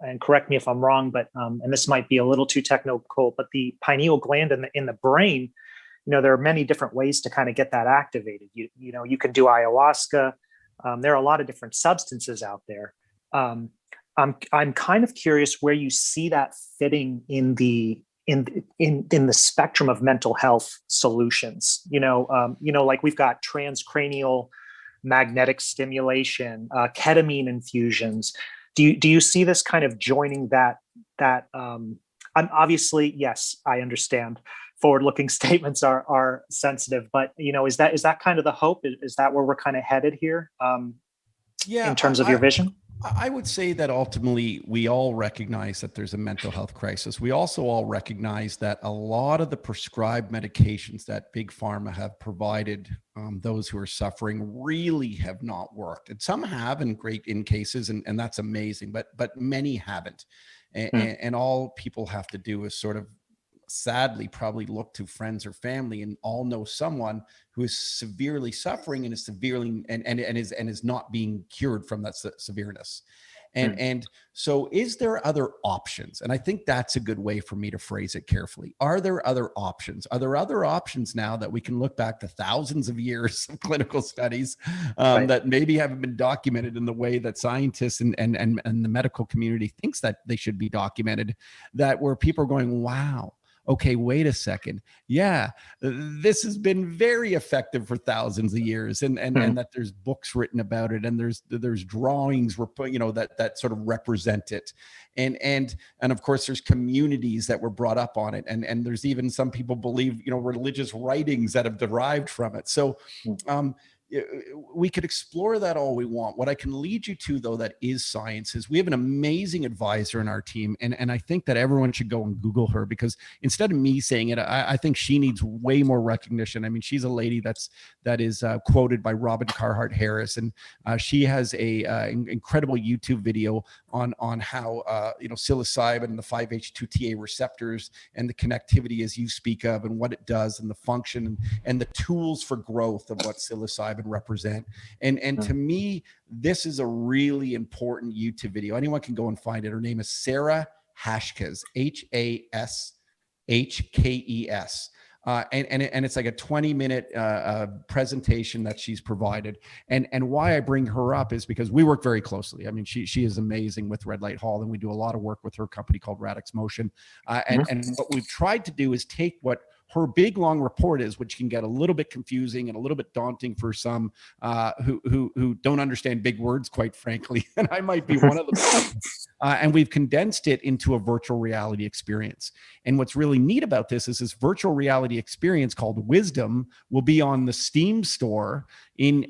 and correct me if I'm wrong, but and this might be a little too technical, but the pineal gland in the brain, there are many different ways to kind of get that activated. You can do ayahuasca. There are a lot of different substances out there. I'm kind of curious where you see that fitting in the spectrum of mental health solutions. Like we've got transcranial magnetic stimulation, ketamine infusions. Do you see this kind of joining that? I'm obviously, yes, I understand. Forward-looking statements are sensitive, but is that kind of the hope? Is that where we're kind of headed here? In terms of your vision? I would say that ultimately we all recognize that there's a mental health crisis. We also all recognize that a lot of the prescribed medications that big pharma have provided those who are suffering really have not worked. And some have in cases, and that's amazing, but many haven't. And all people have to do is sort of sadly probably look to friends or family and all know someone who is severely suffering and is severely and is not being cured from that severeness. And so is there other options? And I think that's a good way for me to phrase it carefully. Are there other options? Are there other options now that we can look back to thousands of years of clinical studies that maybe haven't been documented in the way that scientists and the medical community thinks that they should be documented, that where people are going, wow, okay, wait a second. Yeah, this has been very effective for thousands of years, and that there's books written about it, and there's drawings that sort of represent it, and of course there's communities that were brought up on it, and there's even some people believe religious writings that have derived from it. So we could explore that all we want. What I can lead you to, though, that is science, is we have an amazing advisor in our team. And I think that everyone should go and Google her, because instead of me saying it, I think she needs way more recognition. I mean, she's a lady that is quoted by Robin Carhart Harris. And she has a incredible YouTube video on how, psilocybin and the 5-HT2A receptors and the connectivity as you speak of and what it does and the function and the tools for growth of what psilocybin psilocybin represent. And to me, this is a really important YouTube video. Anyone can go and find it. Her name is Sarah Hashkes, Hashkes. And it's like a 20-minute presentation that she's provided. And why I bring her up is because we work very closely. I mean, she is amazing with Red Light Hall, and we do a lot of work with her company called Radix Motion. And what we've tried to do is take what her big long report is, which can get a little bit confusing and a little bit daunting for some who don't understand big words, quite frankly. And I might be one of them. And we've condensed it into a virtual reality experience. And what's really neat about this is this virtual reality experience called Wisdom will be on the Steam store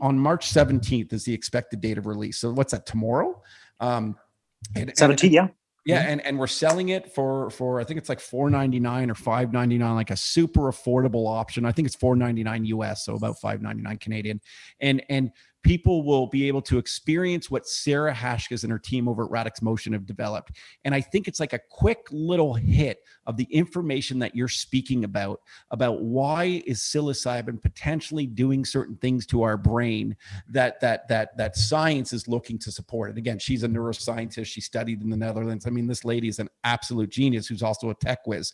on March 17th is the expected date of release. So what's that, tomorrow? 17th, yeah. Yeah, and we're selling it for I think it's like $4.99 or $5.99, like a super affordable option. I think it's $4.99 US, so about $5.99 Canadian. And people will be able to experience what Sarah Hashkes and her team over at Radix Motion have developed. And I think it's like a quick little hit of the information that you're speaking about why is psilocybin potentially doing certain things to our brain that science is looking to support. And again, she's a neuroscientist. She studied in the Netherlands. I mean, this lady is an absolute genius who's also a tech whiz.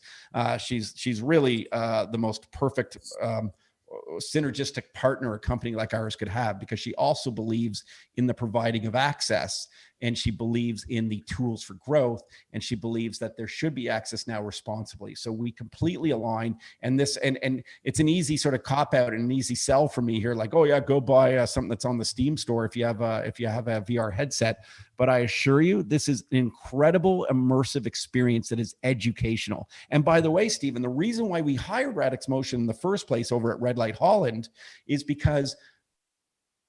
She's really the most perfect synergistic partner a company like ours could have, because she also believes in the providing of access, and she believes in the tools for growth, and she believes that there should be access now responsibly. So we completely align. And this and it's an easy sort of cop out and an easy sell for me here, like, oh yeah, go buy something that's on the Steam store if you have a VR headset. But I assure you, this is an incredible immersive experience that is educational. And by the way, Stephen, the reason why we hired Radix Motion in the first place over at Red Light Holland is because,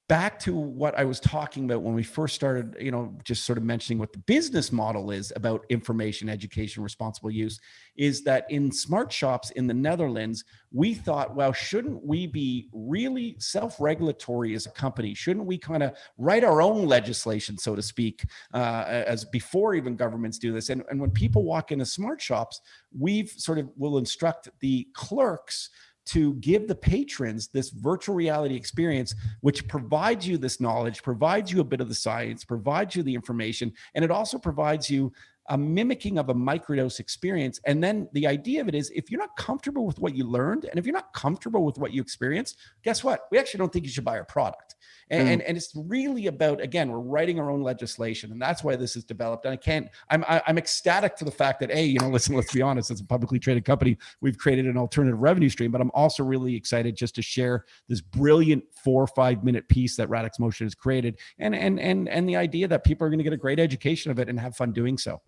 back to what I was talking about when we first started, just sort of mentioning what the business model is about information, education, responsible use, is that in smart shops in the Netherlands, we thought, well, shouldn't we be really self-regulatory as a company? Shouldn't we kind of write our own legislation, so to speak, as before even governments do this? And when people walk into smart shops, will instruct the clerks to give the patrons this virtual reality experience, which provides you this knowledge, provides you a bit of the science, provides you the information, and it also provides you a mimicking of a microdose experience. And then the idea of it is, if you're not comfortable with what you learned, and if you're not comfortable with what you experienced, guess what? We actually don't think you should buy our product. And it's really about, again, we're writing our own legislation, and that's why this is developed. And I'm ecstatic to the fact that, listen, let's be honest, as a publicly traded company, we've created an alternative revenue stream, but I'm also really excited just to share this brilliant 4 or 5 minute piece that Radix Motion has created, and the idea that people are going to get a great education of it and have fun doing so.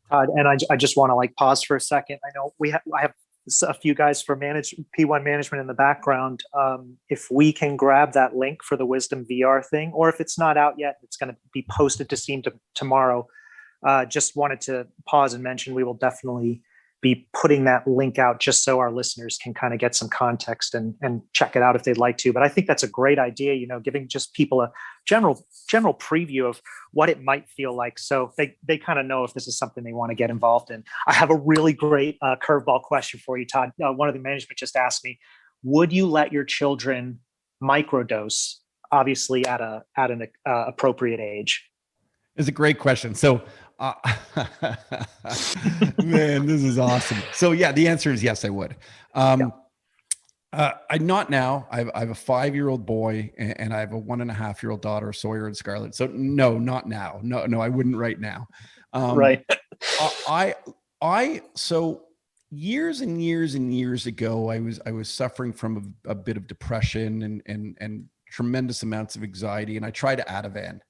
Todd, and I just want to pause for a second. I know I have a few guys for P1 management in the background. If we can grab that link for the Wisdom VR thing, or if it's not out yet, it's going to be posted to Steam tomorrow. Just wanted to pause and mention we will definitely be putting that link out just so our listeners can kind of get some context and check it out if they'd like to. But I think that's a great idea, giving just people a general preview of what it might feel like, so they kind of know if this is something they want to get involved in. I have a really great curveball question for you, Todd. One of the management just asked me, would you let your children microdose, obviously at an appropriate age? It's a great question. So man, this is awesome. So yeah, the answer is yes, I would. I not now. I have a 5-year-old boy and I have a 1.5-year-old daughter, Sawyer and Scarlett. So no, not now. No, I wouldn't right now. Right. So years and years and years ago, I was suffering from a bit of depression and tremendous amounts of anxiety, and I tried Ativan.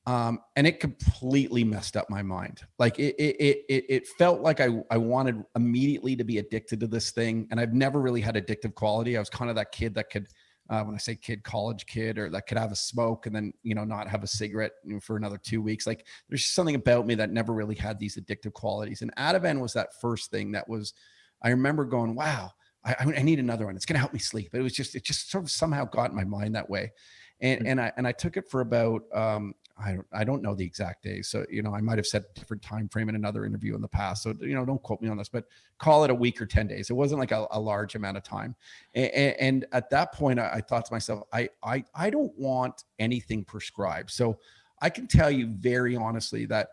And it completely messed up my mind. Like it felt like I wanted immediately to be addicted to this thing. And I've never really had addictive quality. I was kind of that kid that could, when I say kid, college kid, or that could have a smoke and then, not have a cigarette for another 2 weeks. Like there's just something about me that never really had these addictive qualities. And Ativan was that first thing that was, I remember going, wow, I need another one. It's going to help me sleep. But it just sort of somehow got in my mind that way. And I took it for about, I don't know the exact days. So, I might have said a different time frame in another interview in the past. So, don't quote me on this, but call it a week or 10 days. It wasn't like a large amount of time. And at that point, I thought to myself, I don't want anything prescribed. So I can tell you very honestly that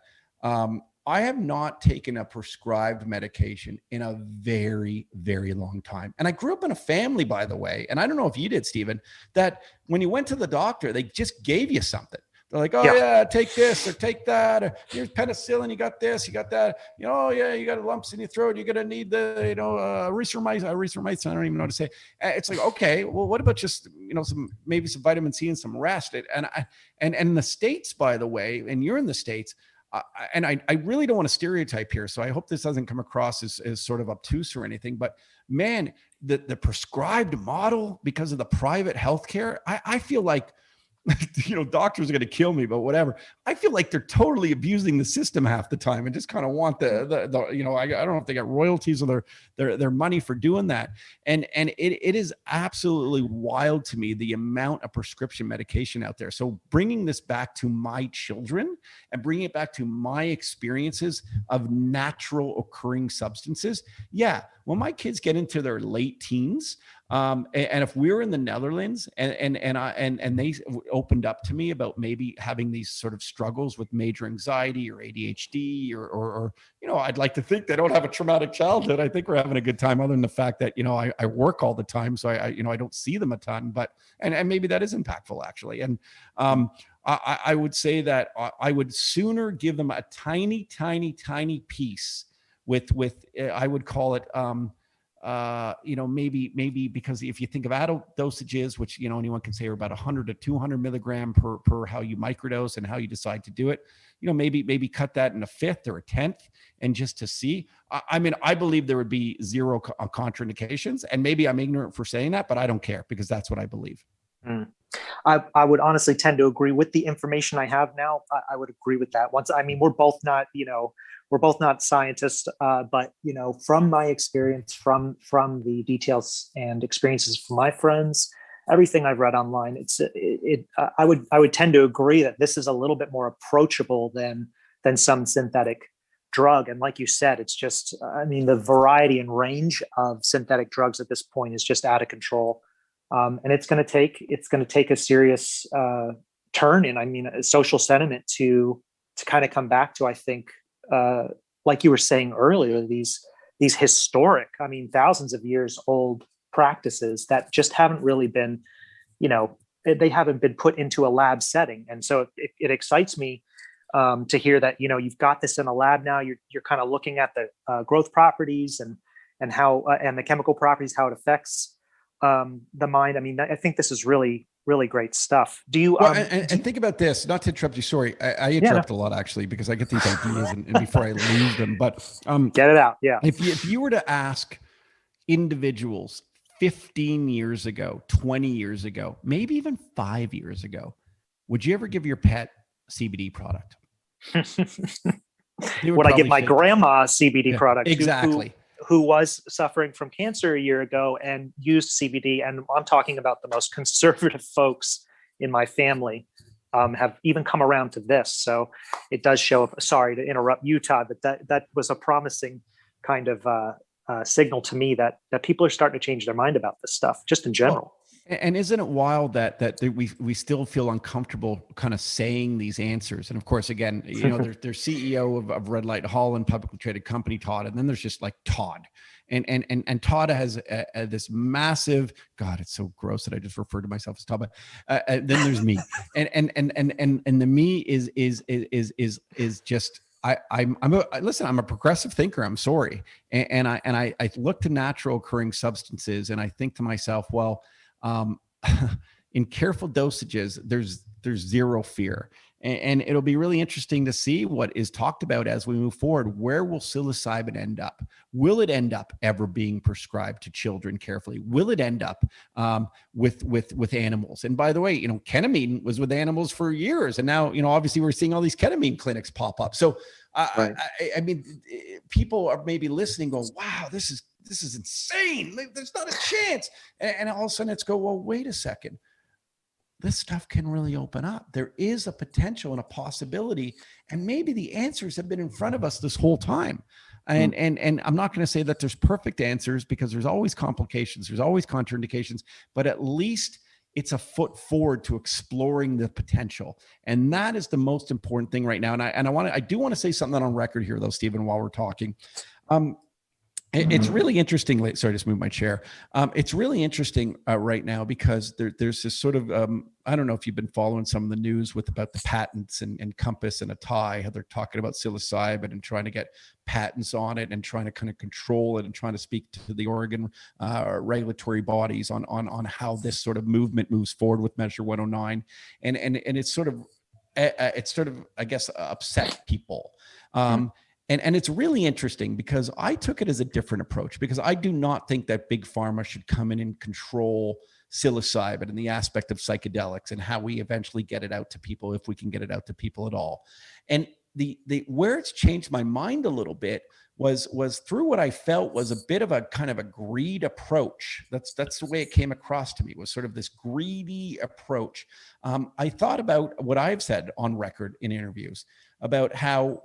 I have not taken a prescribed medication in a very, very long time. And I grew up in a family, by the way, and I don't know if you did, Stephen, that when you went to the doctor, they just gave you something. They're like, oh yeah, take this or take that. Or here's penicillin. You got this, you got that. Oh yeah, you got lumps in your throat. You're gonna need the, erythromycin. I don't even know how to say. It's like, okay, well, what about just maybe some vitamin C and some rest? And in the States, by the way, and you're in the States. And I really don't want to stereotype here, so I hope this doesn't come across as sort of obtuse or anything. But man, the prescribed model because of the private healthcare, I feel like doctors are going to kill me, but whatever. I feel like they're totally abusing the system half the time and just kind of want I don't know if they got royalties or their money for doing that. And it is absolutely wild to me, the amount of prescription medication out there. So bringing this back to my children and bringing it back to my experiences of natural occurring substances. Yeah. When my kids get into their late teens, and if we're in the Netherlands and they opened up to me about maybe having these sort of struggles with major anxiety or ADHD or I'd like to think they don't have a traumatic childhood. I think we're having a good time, other than the fact that I work all the time, so I don't see them a ton, but and maybe that is impactful actually. And I would say that I would sooner give them a tiny piece with I would call it maybe because if you think of adult dosages, which anyone can say are about 100 to 200 milligram per how you microdose and how you decide to do it, maybe cut that in a fifth or a tenth, and just to see. I believe there would be zero contraindications, and maybe I'm ignorant for saying that, but I don't care because that's what I believe. I would honestly tend to agree with the information I have now. I would agree with that. We're both not scientists, but from my experience, from the details and experiences from my friends, everything I've read online, I would tend to agree that this is a little bit more approachable than some synthetic drug. And like you said, it's just, the variety and range of synthetic drugs at this point is just out of control. And it's going to take a serious turn in, social sentiment to kind of come back to, I think, like you were saying earlier, these historic, thousands of years old practices that just haven't really been, they haven't been put into a lab setting. And so it excites me to hear that, you've got this in a lab now. You're kind of looking at the growth properties and how and the chemical properties, how it affects the mind. I think this is really, really great stuff. Do you and think about this, not to interrupt you, sorry, I interrupt a lot actually, because I get these ideas and before I lose them, but get it out. Yeah. If you were to ask individuals 15 years ago, 20 years ago, maybe even 5 years ago, would you ever give your pet CBD product? Would I give my grandma a CBD product? Exactly. Who was suffering from cancer a year ago and used CBD. And I'm talking about the most conservative folks in my family have even come around to this. So it does show, sorry to interrupt you, Todd, but that was a promising kind of signal to me that people are starting to change their mind about this stuff, just in general. And isn't it wild that we still feel uncomfortable kind of saying these answers? And of course, again, there's CEO of Red Light Holland, publicly traded company, Todd, and then there's just like Todd, and Todd has this massive, God, it's so gross that I just referred to myself as Todd. But then there's me, and the me is just. I'm a progressive thinker. I'm sorry, and I look to natural occurring substances, and I think to myself, well. In careful dosages, there's zero fear. And it'll be really interesting to see what is talked about as we move forward. Where will psilocybin end up? Will it end up ever being prescribed to children carefully? Will it end up with animals? And by the way, ketamine was with animals for years. And now, obviously we're seeing all these ketamine clinics pop up. So right. People are maybe listening going, wow, this is insane. There's not a chance. And all of a sudden it's well, wait a second. this stuff can really open up. There is a potential and a possibility, and maybe the answers have been in front of us this whole time. And I'm not going to say that there's perfect answers, because there's always complications, there's always contraindications, but at least it's a foot forward to exploring the potential. And that is the most important thing right now. And I do want to say something on record here though, Stephen, while we're talking. It's really interesting. Sorry, I just moved my chair. It's really interesting right now, because there's this sort of, I don't know if you've been following some of the news about the patents and Compass and Atai, how they're talking about psilocybin and trying to get patents on it and trying to kind of control it and trying to speak to the Oregon regulatory bodies on how this sort of movement moves forward with Measure 109. And it's sort of, I guess, upset people. And it's really interesting, because I took it as a different approach, because I do not think that big pharma should come in and control psilocybin and the aspect of psychedelics and how we eventually get it out to people, if we can get it out to people at all. And the where it's changed my mind a little bit was through what I felt was a bit of a kind of a greed approach. That's the way it came across to me, was sort of this greedy approach. I thought about what I've said on record in interviews about how,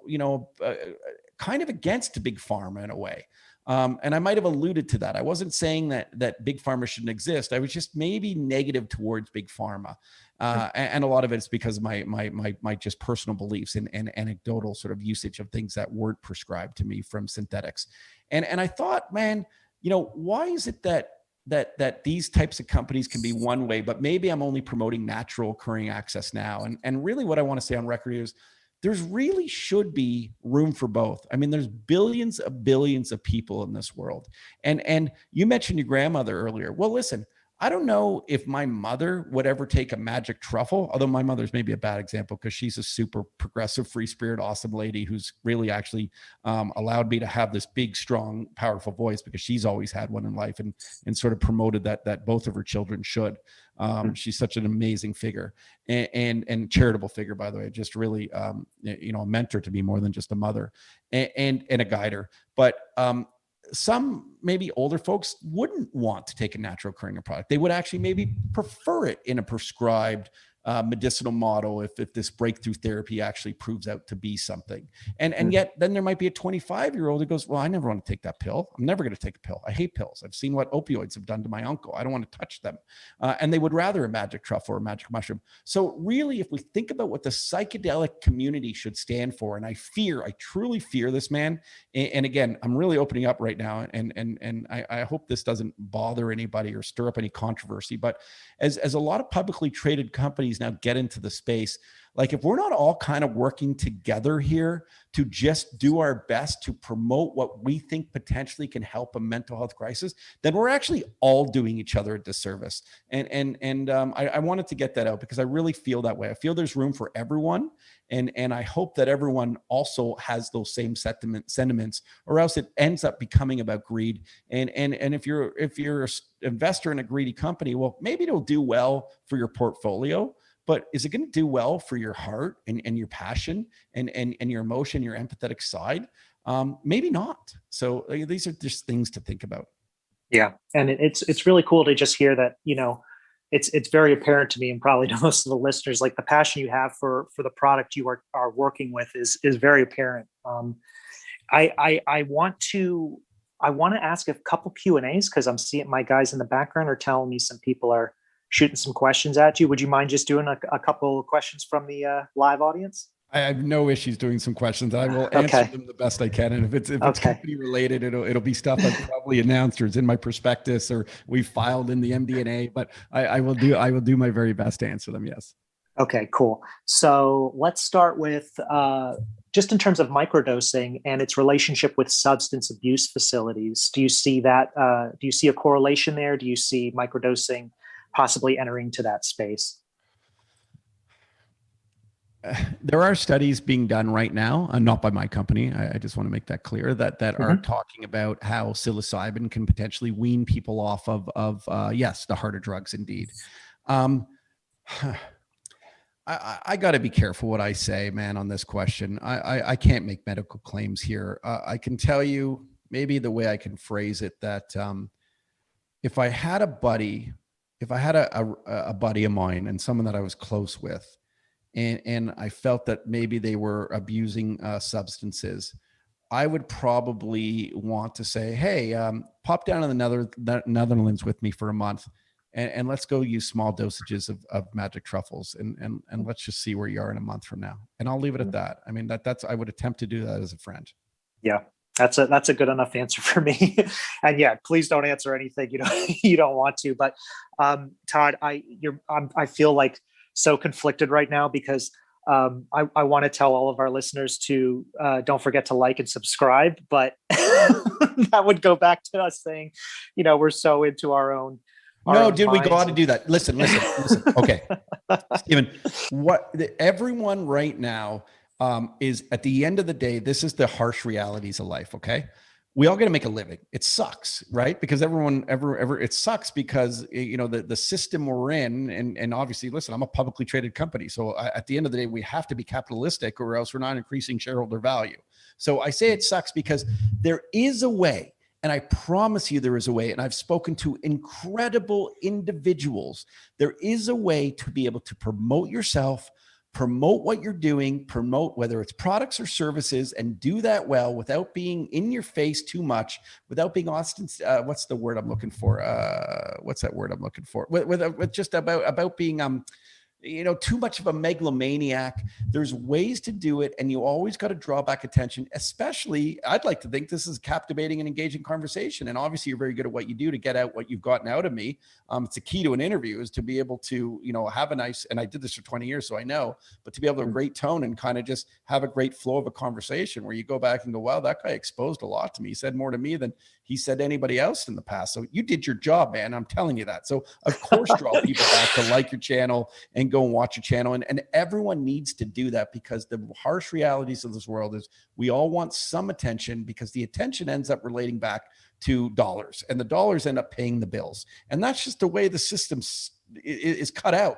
kind of against big pharma in a way. And I might have alluded to that. I wasn't saying that big pharma shouldn't exist. I was just maybe negative towards big pharma. And a lot of it's because of my just personal beliefs and anecdotal sort of usage of things that weren't prescribed to me from synthetics. And I thought, man, why is it that these types of companies can be one way, but maybe I'm only promoting natural occurring access now. And really what I want to say on record is, there's really should be room for both. I mean, there's billions of people in this world. And you mentioned your grandmother earlier. Well, listen, I don't know if my mother would ever take a magic truffle, although my mother's maybe a bad example, because she's a super progressive, free spirit, awesome lady who's really actually allowed me to have this big, strong, powerful voice, because she's always had one in life and sort of promoted that both of her children should. She's such an amazing figure and charitable figure, by the way, just really, a mentor to me more than just a mother and a guider. But some maybe older folks wouldn't want to take a natural occurring product. They would actually maybe prefer it in a prescribed medicinal model if this breakthrough therapy actually proves out to be something. And yet then there might be a 25-year-old who goes, well, I never want to take that pill. I'm never going to take a pill. I hate pills. I've seen what opioids have done to my uncle. I don't want to touch them. And they would rather a magic truffle or a magic mushroom. So really, if we think about what the psychedelic community should stand for, and I truly fear this, man. And again, I'm really opening up right now, and I hope this doesn't bother anybody or stir up any controversy, but as a lot of publicly traded companies now get into the space, like if we're not all kind of working together here to just do our best to promote what we think potentially can help a mental health crisis, then we're actually all doing each other a disservice. And I wanted to get that out, because I really feel that way. I feel there's room for everyone. And I hope that everyone also has those same sentiments, or else it ends up becoming about greed. And if you're an investor in a greedy company, well, maybe it'll do well for your portfolio, but is it going to do well for your heart and your passion and your emotion, your empathetic side? Maybe not. So these are just things to think about. Yeah. And it's really cool to just hear that, it's very apparent to me, and probably to most of the listeners, like the passion you have for the product you are working with is very apparent. I want to ask a couple Q&As, because I'm seeing my guys in the background are telling me some people are shooting some questions at you. Would you mind just doing a couple of questions from the live audience? I have no issues doing some questions. I will answer them the best I can. And if it's company related, it'll be stuff I've probably announced or it's in my prospectus or we filed in the MD&A, but I will do my very best to answer them. Yes. Okay, cool. So let's start with just in terms of microdosing and its relationship with substance abuse facilities. Do you see that? Do you see a correlation there? Do you see microdosing possibly entering to that space? There are studies being done right now, not by my company. I just want to make that clear that are talking about how psilocybin can potentially wean people off of yes, the harder drugs indeed. I got to be careful what I say, man, on this question. I can't make medical claims here. I can tell you maybe the way I can phrase it that if I had a buddy if I had a buddy of mine and someone that I was close with, and I felt that maybe they were abusing substances, I would probably want to say, hey, pop down to the Netherlands with me for a month, and let's go use small dosages of magic truffles, and let's just see where you are in a month from now. And I'll leave it at that. I mean, that's I would attempt to do that as a friend. Yeah, that's a good enough answer for me. And yeah, please don't answer anything you don't want to. But Todd, I feel like so conflicted right now because I want to tell all of our listeners to don't forget to like and subscribe, but that would go back to us saying, we're so into our own. No, dude, we got to do that. Listen. Okay, Stephen, everyone right now is, at the end of the day, this is the harsh realities of life. Okay. We all got to make a living. It sucks, right? Because it sucks because, the system we're in, and obviously, listen, I'm a publicly traded company. So at the end of the day, we have to be capitalistic or else we're not increasing shareholder value. So I say it sucks because there is a way, and I promise you there is a way. And I've spoken to incredible individuals. There is a way to be able to promote yourself, promote what you're doing, promote whether it's products or services, and do that well without being in your face too much, without being what's the word I'm looking for? What's that word I'm looking for? With just about being too much of a megalomaniac. There's ways to do it, and you always got to draw back attention. Especially, I'd like to think this is captivating and engaging conversation. And obviously, you're very good at what you do to get out what you've gotten out of me. It's a key to an interview is to be able to, have a nice. And I did this for 20 years, so I know. But to be able to have a great tone and kind of just have a great flow of a conversation where you go back and go, wow, that guy exposed a lot to me. He said more to me than he said to anybody else in the past. So you did your job, man. I'm telling you that. So of course, draw people back to like your channel and go and watch your channel. And everyone needs to do that because the harsh realities of this world is we all want some attention because the attention ends up relating back to dollars, and the dollars end up paying the bills. And that's just the way the system is cut out.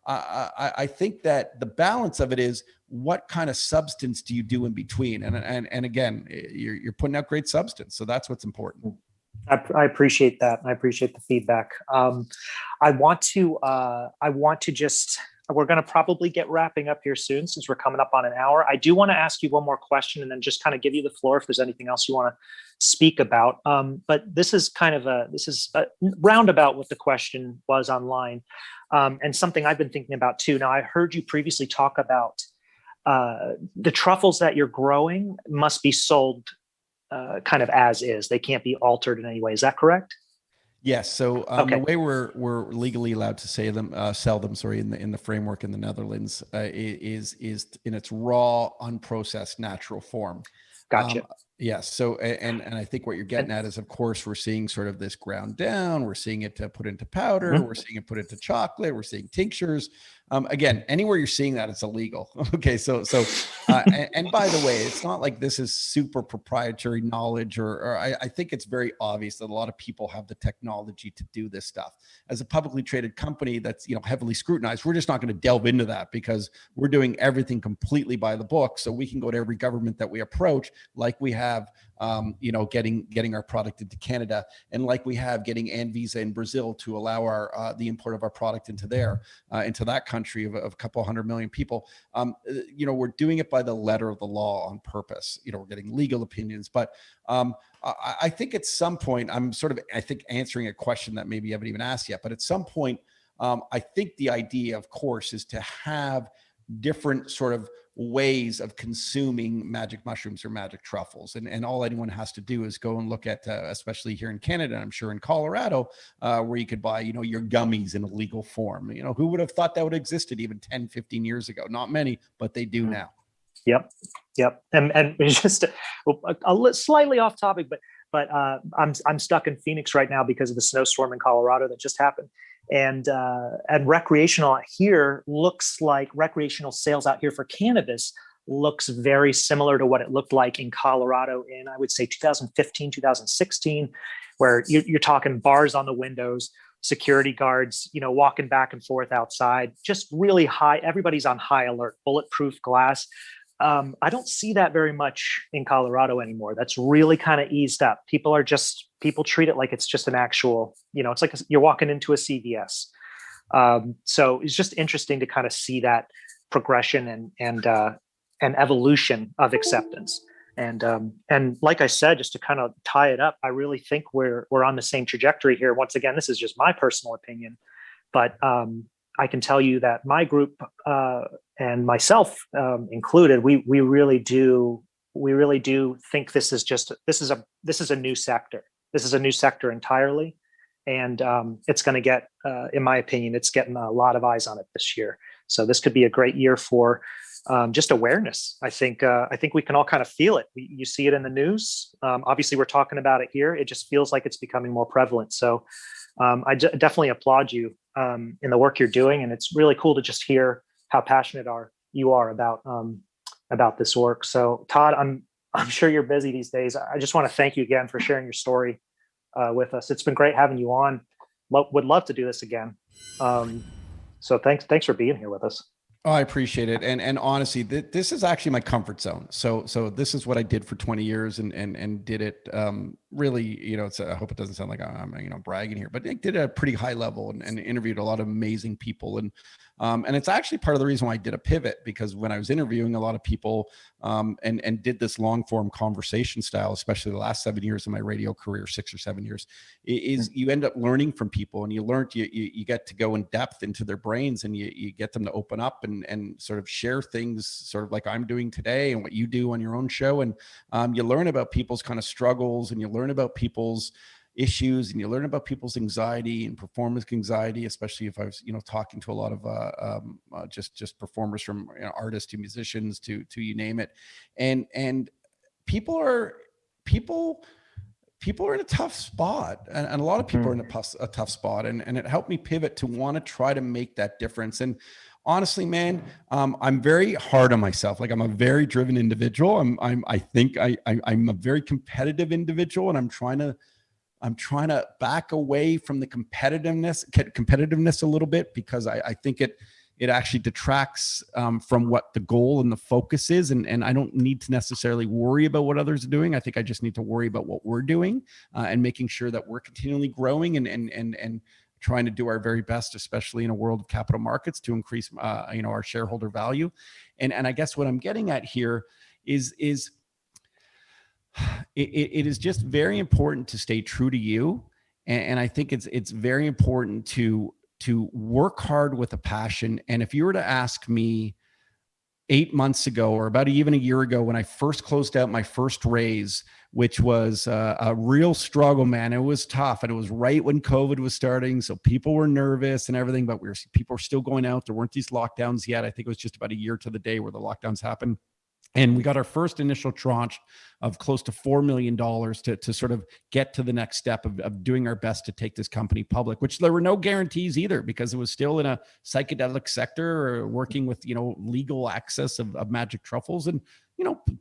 I think that the balance of it is what kind of substance do you do in between? And again, you're putting out great substance. So that's what's important. I appreciate that. I appreciate the feedback. I want to just, we're going to probably get wrapping up here soon since we're coming up on an hour. I do want to ask you one more question and then just kind of give you the floor if there's anything else you want to speak about. But this is a roundabout what the question was online, and something I've been thinking about too. Now, I heard you previously talk about the truffles that you're growing must be sold kind of as is. They can't be altered in any way. Is that correct? Yes. So the way we're legally allowed to sell them, in the framework in the Netherlands, is in its raw, unprocessed, natural form. Gotcha. Yes. So, and I think what you're getting at is, of course, we're seeing sort of this ground down. We're seeing it put into powder. Mm-hmm. We're seeing it put into chocolate. We're seeing tinctures. Again, anywhere you're seeing that, it's illegal. Okay. So, and by the way, it's not like this is super proprietary knowledge, or I think it's very obvious that a lot of people have the technology to do this stuff. As a publicly traded company that's, heavily scrutinized, we're just not going to delve into that because we're doing everything completely by the book. So we can go to every government that we approach, like we have, getting our product into Canada, and like we have getting Anvisa in Brazil to allow the import of our product into that country of a couple 100 million people. We're doing it by the letter of the law on purpose. We're getting legal opinions, but I think at some point, I'm answering a question that maybe you haven't even asked yet, but at some point, I think the idea, of course, is to have different sort of ways of consuming magic mushrooms or magic truffles. And all anyone has to do is go and look at, especially here in Canada, and I'm sure in Colorado, where you could buy, your gummies in a legal form. Who would have thought that would have existed even 10, 15 years ago? Not many, but they do now. Yep. And it's just slightly off topic, but I'm stuck in Phoenix right now because of the snowstorm in Colorado that just happened. And recreational here looks like recreational sales out here for cannabis looks very similar to what it looked like in Colorado in, I would say, 2015, 2016, where you're talking bars on the windows, security guards, walking back and forth outside, just really high. Everybody's on high alert, bulletproof glass. I don't see that very much in Colorado anymore. That's really kind of eased up. People are just people treat it like it's just an actual, it's like you're walking into a CVS. So it's just interesting to kind of see that progression and evolution of acceptance. And like I said, just to kind of tie it up, I really think we're on the same trajectory here. Once again, this is just my personal opinion, but I can tell you that my group and myself included, we really do think this is a new sector. This is a new sector entirely, and it's going to get, in my opinion, it's getting a lot of eyes on it this year. So this could be a great year for just awareness. I think we can all kind of feel it. You see it in the news. Obviously, we're talking about it here. It just feels like it's becoming more prevalent. So I definitely applaud you in the work you're doing, and it's really cool to just hear how passionate you are about this work. So, Todd, I'm sure you're busy these days. I just want to thank you again for sharing your story with us. It's been great having you on. Would love to do this again. So thanks for being here with us. Oh, I appreciate it. And honestly, this is actually my comfort zone. So this is what I did for 20 years and did it really, I hope it doesn't sound like I'm, bragging here, but I did it at a pretty high level and interviewed a lot of amazing people. And it's actually part of the reason why I did a pivot, because when I was interviewing a lot of people and did this long form conversation style, especially the last 7 years of my radio career, 6 or 7 years, is you end up learning from people, and you get to go in depth into their brains, and you get them to open up and sort of share things sort of like I'm doing today and what you do on your own show. And you learn about people's kind of struggles, and you learn about people's issues, and you learn about people's anxiety and performance anxiety, especially if I was, talking to a lot of just performers, from artists to musicians to you name it. And people are in a tough spot, and a lot of people are in a tough spot. And it helped me pivot to want to try to make that difference. And honestly, man, I'm very hard on myself. Like, I'm a very driven individual. I think I'm a very competitive individual, and I'm trying to back away from the competitiveness a little bit, because I think it actually detracts from what the goal and the focus is. And I don't need to necessarily worry about what others are doing. I think I just need to worry about what we're doing and making sure that we're continually growing and trying to do our very best, especially in a world of capital markets, to increase our shareholder value. And I guess what I'm getting at here is it is just very important to stay true to you. And I think it's very important to work hard with a passion. And if you were to ask me 8 months ago, or about even a year ago, when I first closed out my first raise, which was a real struggle, man, it was tough. And it was right when COVID was starting. So people were nervous and everything, but people were still going out. There weren't these lockdowns yet. I think it was just about a year to the day where the lockdowns happened. And we got our first initial tranche of close to $4 million to sort of get to the next step of doing our best to take this company public, which there were no guarantees either, because it was still in a psychedelic sector, or working with, legal access of magic truffles. And,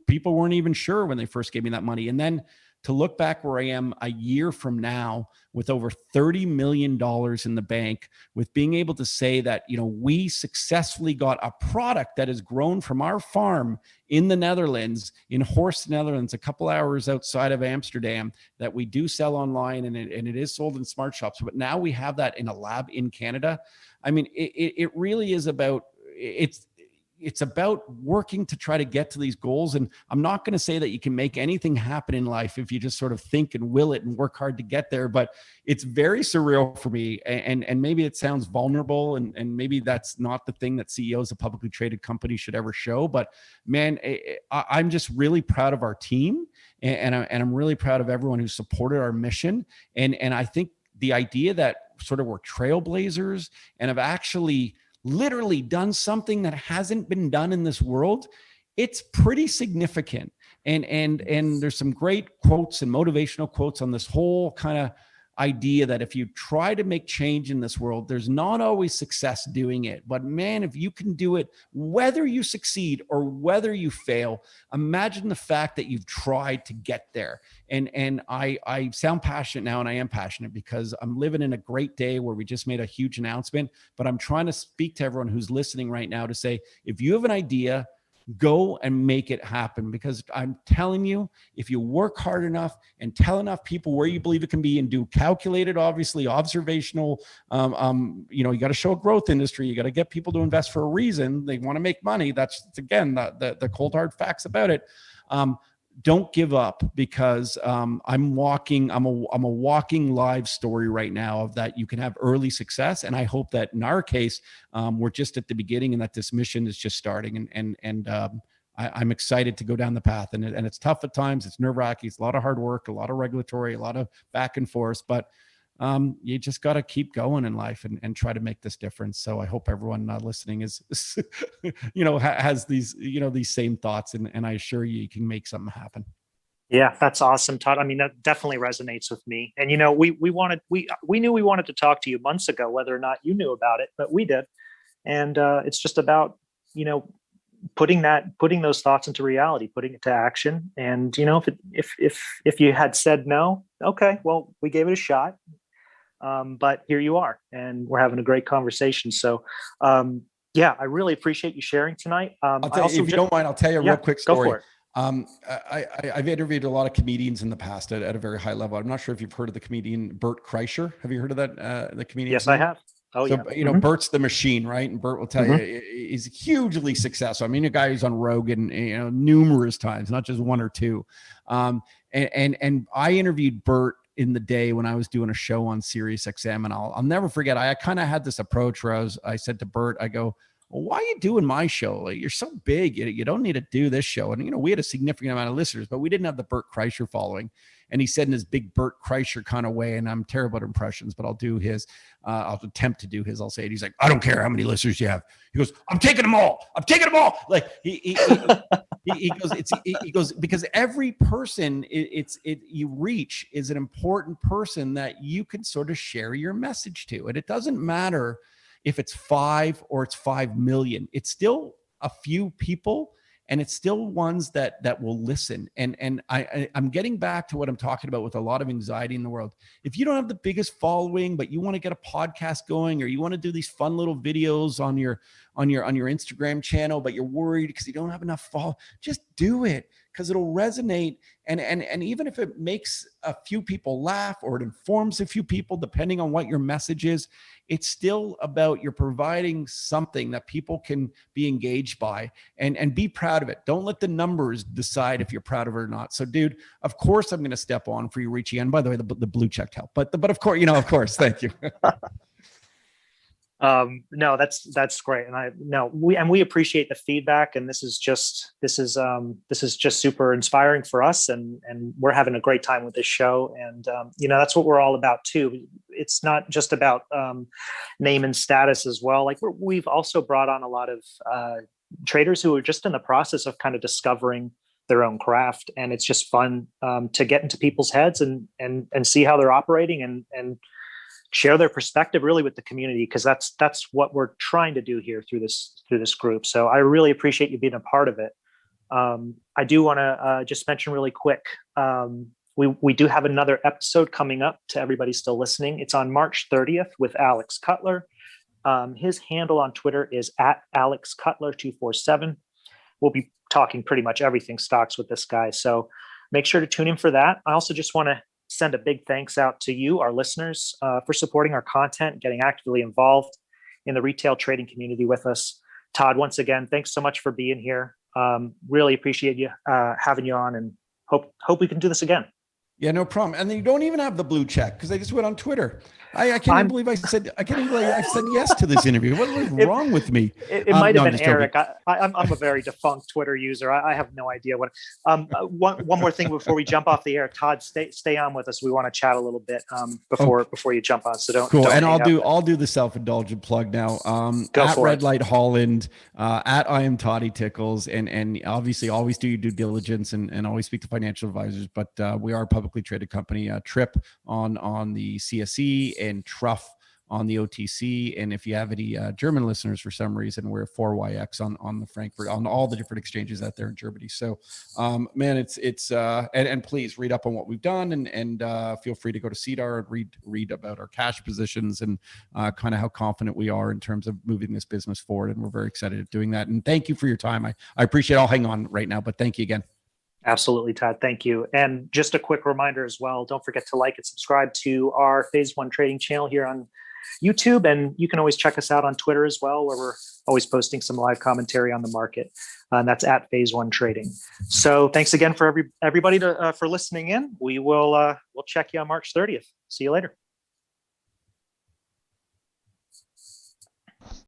people weren't even sure when they first gave me that money. And then to look back where I am a year from now with over $30 million in the bank, with being able to say that, we successfully got a product that is grown from our farm in the Netherlands, in Horst, Netherlands, a couple hours outside of Amsterdam, that we do sell online, and it is sold in smart shops. But now we have that in a lab in Canada. I mean, it really is about, it's about working to try to get to these goals. And I'm not going to say that you can make anything happen in life if you just sort of think and will it and work hard to get there, but it's very surreal for me. And maybe it sounds vulnerable, and maybe that's not the thing that CEOs of publicly traded companies should ever show. But man, I'm just really proud of our team, and I'm really proud of everyone who supported our mission. And I think the idea that sort of we're trailblazers and have actually literally done something that hasn't been done in this world, it's pretty significant. And there's some great quotes and motivational quotes on this whole kind of idea that if you try to make change in this world, there's not always success doing it. But man, if you can do it, whether you succeed or whether you fail, imagine the fact that you've tried to get there. And I sound passionate now, and I am passionate because I'm living in a great day where we just made a huge announcement. But I'm trying to speak to everyone who's listening right now to say, if you have an idea, Go and make it happen, because I'm telling you, if you work hard enough and tell enough people where you believe it can be and do calculated, obviously observational, you got to show a growth industry. You got to get people to invest for a reason. They want to make money. That's again, the cold hard facts about it. Don't give up, because I'm a walking live story right now of that you can have early success. And I hope that in our case, we're just at the beginning and that this mission is just starting. I'm excited to go down the path. And it's tough at times. It's nerve-wracking. It's a lot of hard work, a lot of regulatory, a lot of back and forth. But you just got to keep going in life and try to make this difference. So I hope everyone listening is, has these, these same thoughts, and I assure you can make something happen. Yeah, that's awesome, Todd. I mean, that definitely resonates with me. And, we knew we wanted to talk to you months ago, whether or not you knew about it, but we did. And it's just about, putting those thoughts into reality, putting it to action. And, if you had said no, okay, well, we gave it a shot. But here you are, and we're having a great conversation. So, I really appreciate you sharing tonight. If you don't mind, I'll tell you a real quick story. Go for it. I've interviewed a lot of comedians in the past at a very high level. I'm not sure if you've heard of the comedian Bert Kreischer. Have you heard of that? The comedian? Yes, I have. Oh, so, yeah. Bert's the machine, right? And Bert will tell you he's hugely successful. I mean, a guy who's on Rogan, numerous times, not just one or two. And I interviewed Bert in the day when I was doing a show on Sirius XM, and I'll never forget. I kind of had this approach where I said to Bert, I go, well, why are you doing my show? Like, you're so big, you don't need to do this show. And, we had a significant amount of listeners, but we didn't have the Bert Kreischer following. And he said in his big Bert Kreischer kind of way, and I'm terrible at impressions, but I'll do his, I'll attempt to do his. I'll say it. He's like, I don't care how many listeners you have. He goes, I'm taking them all. Like he goes, because every person you reach is an important person that you can sort of share your message to. And it doesn't matter if it's 5 or it's 5 million, it's still a few people, and it's still ones that will listen. And I'm getting back to what I'm talking about with a lot of anxiety in the world. If you don't have the biggest following, but you want to get a podcast going, or you want to do these fun little videos on your Instagram channel, but you're worried because you don't have enough follow, just do it, because it'll resonate. And even if it makes a few people laugh, or it informs a few people, depending on what your message is, it's still about you're providing something that people can be engaged by, and be proud of it. Don't let the numbers decide if you're proud of it or not. So, dude, of course I'm going to step on for you reaching in. By the way, the blue check help, but of course, of course, thank you. No, that's great. And we appreciate the feedback, and this is just super inspiring for us, and we're having a great time with this show. And, that's what we're all about too. It's not just about, name and status as well. Like we've also brought on a lot of, traders who are just in the process of kind of discovering their own craft. And it's just fun, to get into people's heads and see how they're operating, and share their perspective really with the community, because that's what we're trying to do here through this group. So I really appreciate you being a part of it. I do want to just mention really quick, we do have another episode coming up to everybody still listening. It's on March 30th with Alex Cutler. His handle on Twitter is @AlexCutler247. We'll be talking pretty much everything stocks with this guy, so make sure to tune in for that. I also just want to send a big thanks out to you, our listeners, for supporting our content, getting actively involved in the retail trading community with us. Todd, once again, thanks so much for being here. Really appreciate you having you on, and hope we can do this again. Yeah, no problem. And then you don't even have the blue check, because I just went on Twitter. I can't even believe I said yes to this interview. What was wrong with me? It might have been Eric. I'm a very defunct Twitter user. I have no idea what. One more thing before we jump off the air, Todd, stay on with us. We want to chat a little bit before you jump on. So don't. Cool. Don't and I'll do the self-indulgent plug now. Go at for Red it. Light Holland, at I am Toddy Tickles, and obviously always do your due diligence and always speak to financial advisors. But we are a publicly traded company. TRIP on the CSE, and TRUFF on the OTC. And if you have any German listeners, for some reason, we're 4YX on the Frankfurt, on all the different exchanges out there in Germany. So, man, and please read up on what we've done, and feel free to go to CDAR and read about our cash positions and kind of how confident we are in terms of moving this business forward. And we're very excited at doing that. And thank you for your time. I appreciate it. I'll hang on right now, but thank you again. Absolutely, Todd. Thank you. And just a quick reminder as well, don't forget to like and subscribe to our Phase One Trading channel here on YouTube. And you can always check us out on Twitter as well, where we're always posting some live commentary on the market. And that's at Phase One Trading. So thanks again for everybody for listening in. We'll check you on March 30th. See you later.